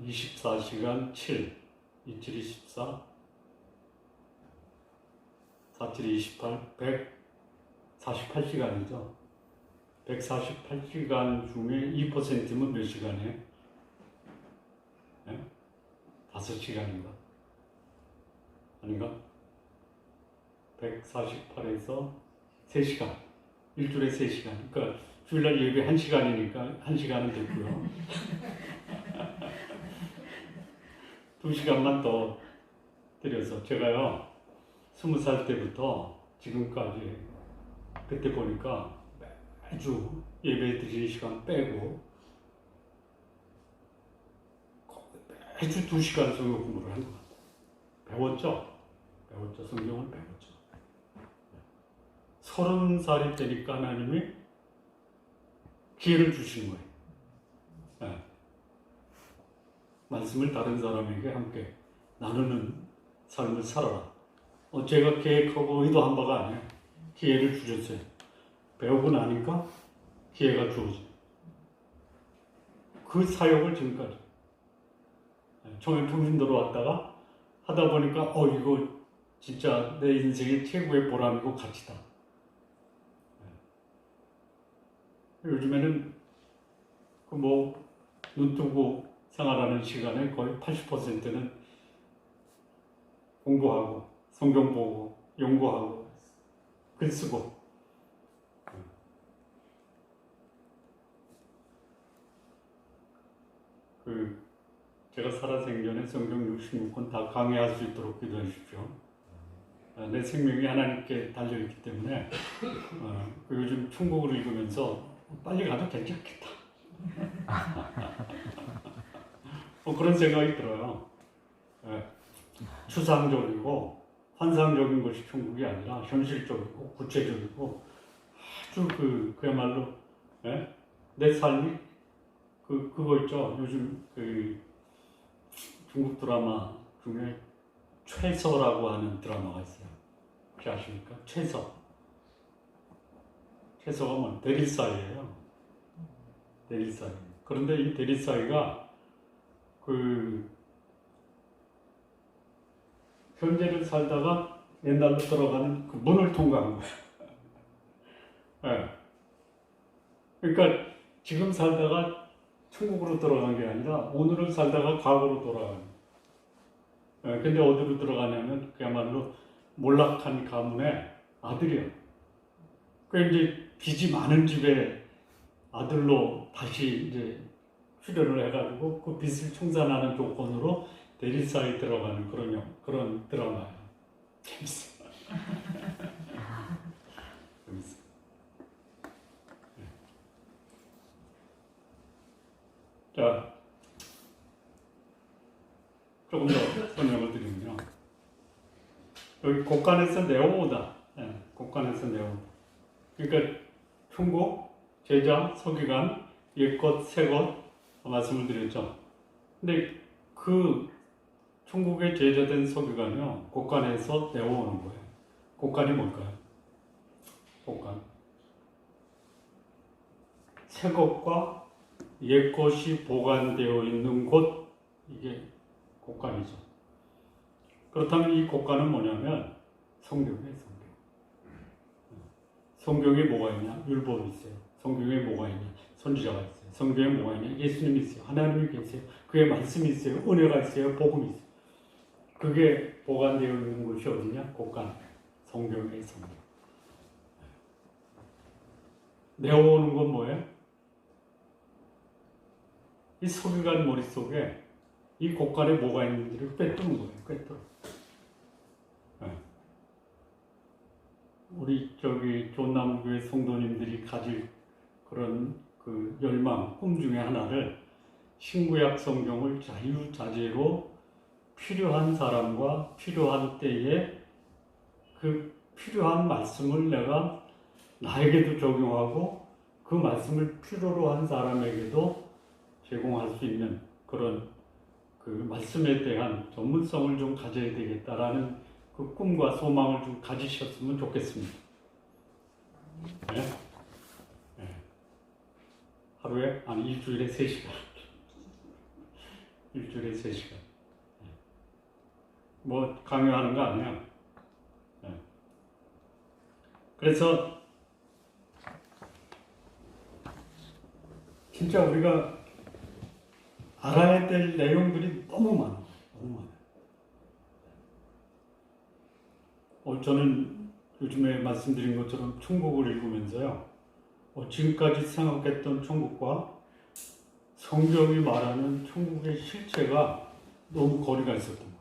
Speaker 1: 24시간 7, 27, 24, 47, 28, 148시간이죠. 148시간 중에 2%면 몇 시간이에요? 네? 5시간인가? 아닌가? 148에서 3시간. 일주일에 3시간. 그러니까 주일날 예배 1시간이니까 1시간은 됐고요. 2시간만 더 드려서 제가요 20살 때부터 지금까지 그때 보니까 매주 예배 드리는 시간 빼고 매주 2시간 성경 공부를 한 것 같아요. 배웠죠. 성경을 배웠죠. 30살이 되니까 하나님이 기회를 주신 거예요. 네. 말씀을 다른 사람에게 함께 나누는 삶을 살아라. 제가 계획하고 의도한 바가 아니에요. 기회를 주셨어요. 배우고 나니까 기회가 주어져요. 그 사역을 지금까지 청해통신 들어왔다가 하다 보니까 이거 진짜 내 인생의 최고의 보람이고 가치다. 요즘에는 눈 뜨고 생활하는 시간에 거의 80%는 공부하고 성경 보고 연구하고 글 쓰고. 제가 살아생전에 성경 66권 다 강해할 수 있도록 기도해 주십시오. 내 생명이 하나님께 달려있기 때문에 요즘 충곡을 읽으면서 빨리 가도 괜찮겠다. 그런 생각이 들어요. 추상적이고 환상적인 것이 천국이 아니라 현실적이고 구체적이고 아주 그야말로 내 삶이 그거 있죠. 요즘 중국 드라마 중에 최서라고 하는 드라마가 있어요. 혹시 아십니까? 최서가 뭐 대리사이예요. 대리사이. 그런데 이 대리사이가 현재를 살다가 옛날로 들어가는 그 문을 통과한 거예요. 네. 그러니까 지금 살다가 천국으로 들어간 게 아니라 오늘을 살다가 과거로 돌아가는 거예요. 근데 어디로 들어가냐면 그야말로 몰락한 가문의 아들이요. 이제 빚이 많은 집의 아들로 다시 이제 출연을 해가지고 그 빚을 청산하는 조건으로 대리사에 들어가는 그런 드라마예요. 재밌어. 재밌어. 자, 조금 더 설명을 드리면요. 여기 곡간에서 내어오다. 곡간에서 내어오다. 그러니까 충고, 제자, 서기관, 옛것, 새것 말씀을 드렸죠. 근데 그 천국의 제자된 서기관이요, 곡간에서 내어오는 거예요. 곡간이 뭘까요? 곡간. 새것과 옛것이 보관되어 있는 곳, 이게 곡간이죠. 그렇다면 이 곡간은 뭐냐면 성경이에요, 성경. 성경에 뭐가 있냐? 율법이 있어요. 성경에 뭐가 있냐? 선지자가 있어요. 성경에 뭐가 있냐? 예수님이 있어요. 하나님이 계세요. 그의 말씀이 있어요. 은혜가 있어요. 복음이 있어요. 그게 보관되어 있는 곳이 어디냐? 곡간. 성경의 성경. 내어오는 건 뭐예요? 이 서기관 머릿속에 이 곡간에 뭐가 있는지를 꿰뚫는 거예요. 꿰뚫어. 우리 존남교회 성도님들이 가질 그런 열망, 꿈 중에 하나를 신구약 성경을 자유자재로 필요한 사람과 필요한 때에 그 필요한 말씀을 내가 나에게도 적용하고 그 말씀을 필요로 한 사람에게도 제공할 수 있는 그런 말씀에 대한 전문성을 좀 가져야 되겠다라는 그 꿈과 소망을 좀 가지셨으면 좋겠습니다. 네? 네. 하루에, 일주일에 3시간. 일주일에 3시간. 네. 뭐, 강요하는 거 아니야. 네. 그래서, 진짜 우리가 알아야 될 내용들이 너무 많아요. 너무 많아요. 저는 요즘에 말씀드린 것처럼 천국을 읽으면서요, 지금까지 생각했던 천국과 성경이 말하는 천국의 실체가 너무 거리가 있었던 거예요.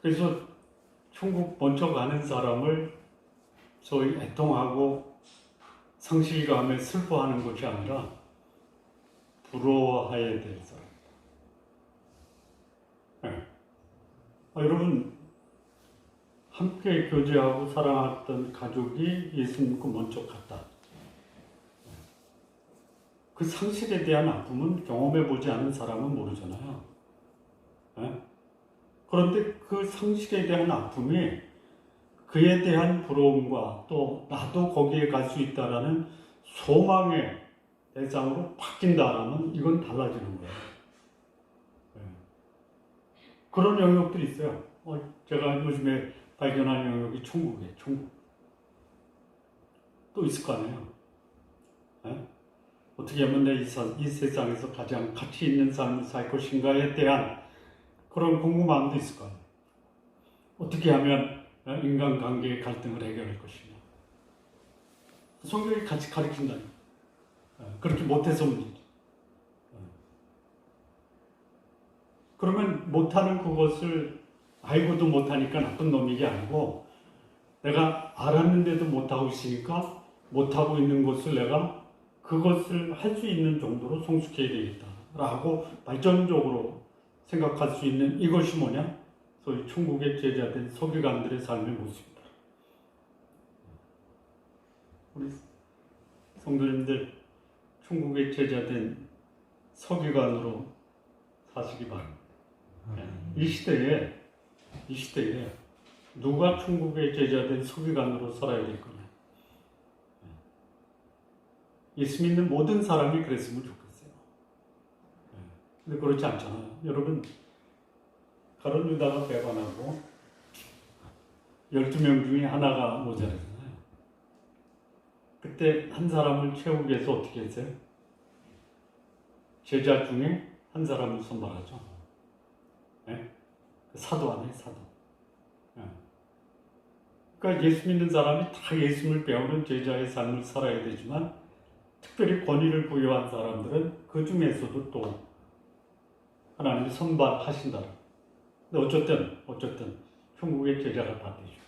Speaker 1: 그래서 천국 먼저 가는 사람을 소위 애통하고 상실감에 슬퍼하는 것이 아니라 부러워해야 될 사람. 네. 여러분, 함께 교제하고 사랑했던 가족이 예수 믿고 먼저 갔다. 그 상실에 대한 아픔은 경험해보지 않은 사람은 모르잖아요. 네? 그런데 그 상실에 대한 아픔이 그에 대한 부러움과 또 나도 거기에 갈 수 있다라는 소망의 대상으로 바뀐다라면 이건 달라지는 거예요. 네. 그런 영역들이 있어요. 제가 요즘에 발견한 영역이 천국이에요. 천국. 또 있을 거 아니에요. 네? 어떻게 하면 내 이 세상에서 가장 가치 있는 삶을 살 것인가에 대한 그런 궁금함도 있을 거 아니에요. 어떻게 하면 인간관계의 갈등을 해결할 것이냐. 성경이 같이 가르친다니. 그렇게 못해서 문제지. 그러면 못하는 그것을 알고도 못하니까 나쁜 놈이 아니고 내가 알았는데도 못하고 있으니까 못하고 있는 것을 내가 그것을 할 수 있는 정도로 성숙해야 되겠다라고 발전적으로 생각할 수 있는 이것이 뭐냐? 소위 천국의 제자된 서기관들의 삶의 모습이다. 우리 성도님들 천국의 제자된 서기관으로 사시기 바랍니다. 이 시대에 누가 천국의 제자된 서기관으로 살아야 될 거냐? 예수 믿는 모든 사람이 그랬으면 좋겠어요. 근데 그렇지 않잖아요. 여러분, 가룟 유다가 배반하고 12명 중에 하나가 모자라잖아요. 그때 한 사람을 채우기 위해서 어떻게 했어요? 제자 중에 한 사람을 선발하죠. 네? 사도 아니에요, 사도. 네. 그러니까 예수 믿는 사람이 다 예수를 배우는 제자의 삶을 살아야 되지만 특별히 권위를 부여한 사람들은 그 중에서도 또 하나님이 선발하신다. 근데 어쨌든 천국의 제자가 다 되십시오.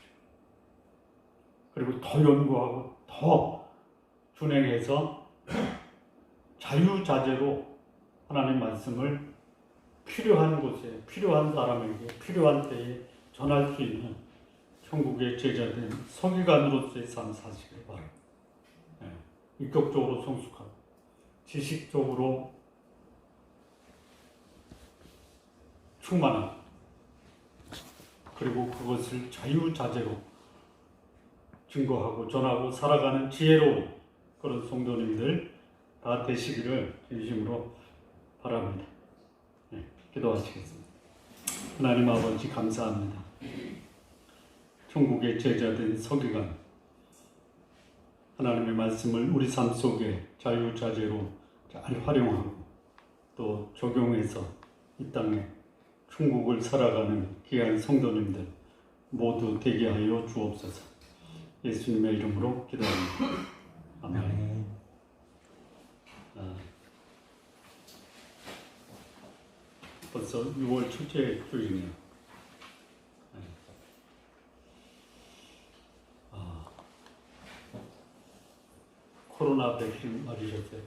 Speaker 1: 그리고 더 연구하고 더 준행해서 자유자재로 하나님 말씀을 필요한 곳에, 필요한 사람에게, 필요한 때에 전할 수 있는 천국의 제자된 서기관으로서의 삶 사시길 바랍니다. 인격적으로 성숙하고 지식적으로 충만하고 그리고 그것을 자유자재로 증거하고 전하고 살아가는 지혜로운 그런 성도님들 다 되시기를 진심으로 바랍니다. 기도하시겠습니다. 하나님 아버지 감사합니다. 천국의 제자된 서기관 하나님의 말씀을 우리 삶 속에 자유자재로 잘 활용하고 또 적용해서 이 땅에 천국을 살아가는 귀한 성도님들 모두 되게 하여 주옵소서. 예수님의 이름으로 기도합니다. 아멘. 벌써 6월 첫째 주이네요. 코로나 백신 맞으셨어요?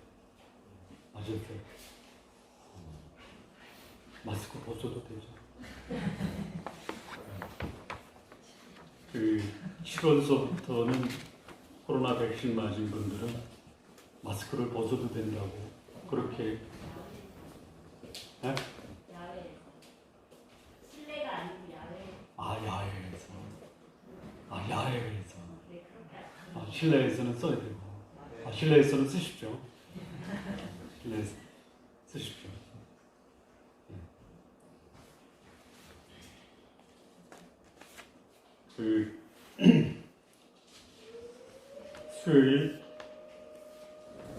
Speaker 1: 맞으셨어요? 마스크 벗어도 되죠? 그 7월서부터는 코로나 백신 맞은 분들은 마스크를 벗어도 된다고 그렇게 네?
Speaker 3: 야외에서 실내가 아니고 야외.
Speaker 1: 야외에서 야외에서
Speaker 3: 네, 그렇게
Speaker 1: 실내에서는 써야 되고 실내에서는 쓰십시오. 실내에서 쓰십시오. 그 수요일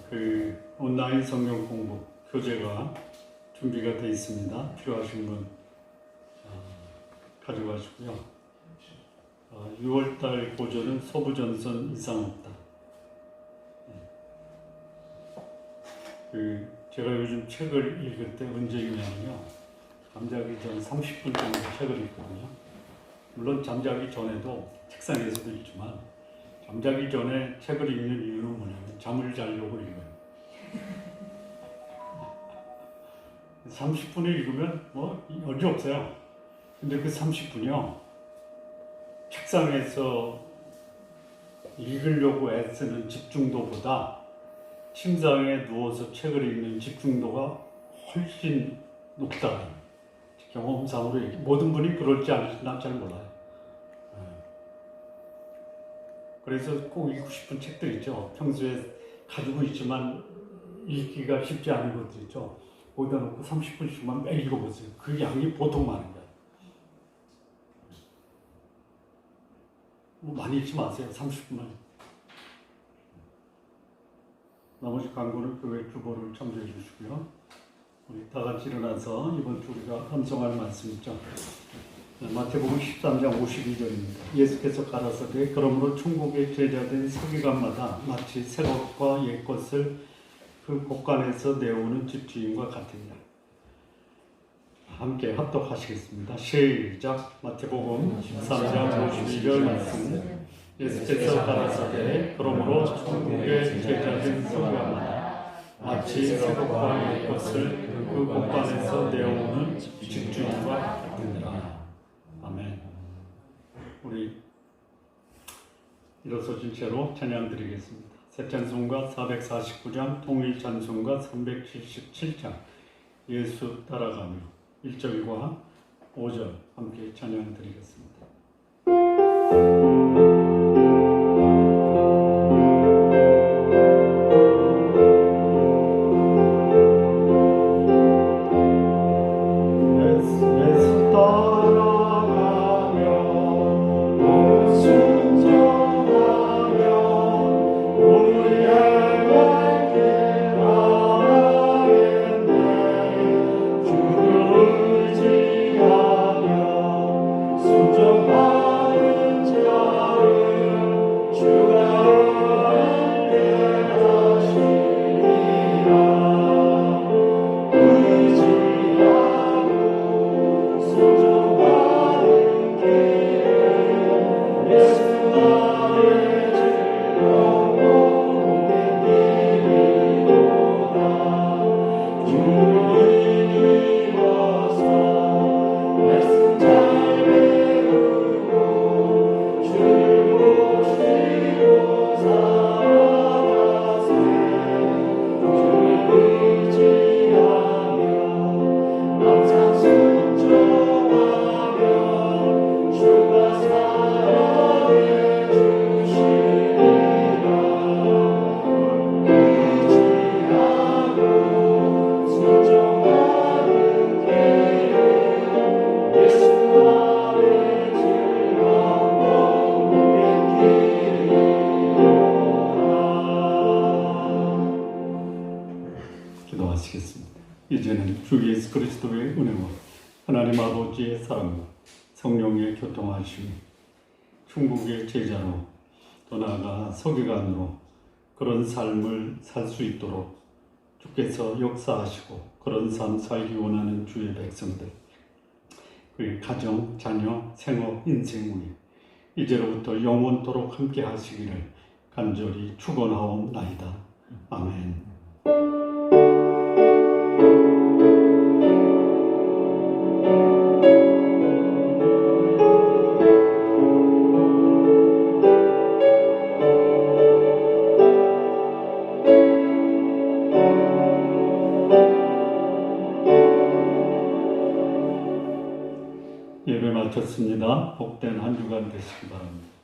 Speaker 1: 그 온라인 성경 공부 교재가 준비가 되어 있습니다. 필요하신 분 가져가시고요. 6월달 고전은 서부전선 이상 없다. 제가 요즘 책을 읽을 때 언제 읽냐면요. 잠자기 전 30분 정도 책을 읽거든요. 물론 잠자기 전에도 책상에서도 읽지만 잠자기 전에 책을 읽는 이유는 뭐냐면 잠을 자려고 읽어요. 30분을 읽으면 뭐 여지 없어요. 근데 그 30분이요. 책상에서 읽으려고 애쓰는 집중도보다 침상에 누워서 책을 읽는 집중도가 훨씬 높다. 경험상으로 모든 분이 그럴지 않을지 잘 몰라요. 그래서 꼭 읽고 싶은 책들 있죠. 평소에 가지고 있지만 읽기가 쉽지 않은 것들 있죠. 거기다 놓고 30분씩만 매일 읽어보세요. 그 양이 보통 많은 거예요. 많이 읽지 마세요. 30분만. 나머지 광고는 교회 주보를 참조해 주시고요. 우리 다 같이 일어나서 이번 주 우리가 함성할 말씀 있죠. 마태복음 13장 52절입니다. 예수께서 가라사대 그러므로 천국의 제자된 서기관마다 마치 새 것과 옛 것을 그 곳간에서 내오는 집주인과 같으니라. 함께 합독하시겠습니다. 시작. 마태복음 13장 52절 말씀. 예수께서 가라사대 그러므로 천국의 제자된 서기관마다 마치 새 것과 옛 것을 그 곳간에서 내오는 집주인과 같으니라. 아멘. 우리 일어서신 채로 찬양 드리겠습니다. 새 찬송가 449장, 통일 찬송가 377장, 예수 따라가며 1절과 5절 함께 찬양 드리겠습니다. 기도하시겠습니다. 이제는 주 예수 그리스도의 은혜와 하나님 아버지의 사랑과 성령의 교통하심이 천국의 제자로 또 나아가 서기관으로 그런 삶을 살 수 있도록 주께서 역사하시고 그런 삶 살기 원하는 주의 백성들, 그의 가정, 자녀, 생업, 인생 위에 이제로부터 영원토록 함께 하시기를 간절히 축원하옵나이다. 아멘. 예배 마쳤습니다. 복된 한 주간 되시기 바랍니다.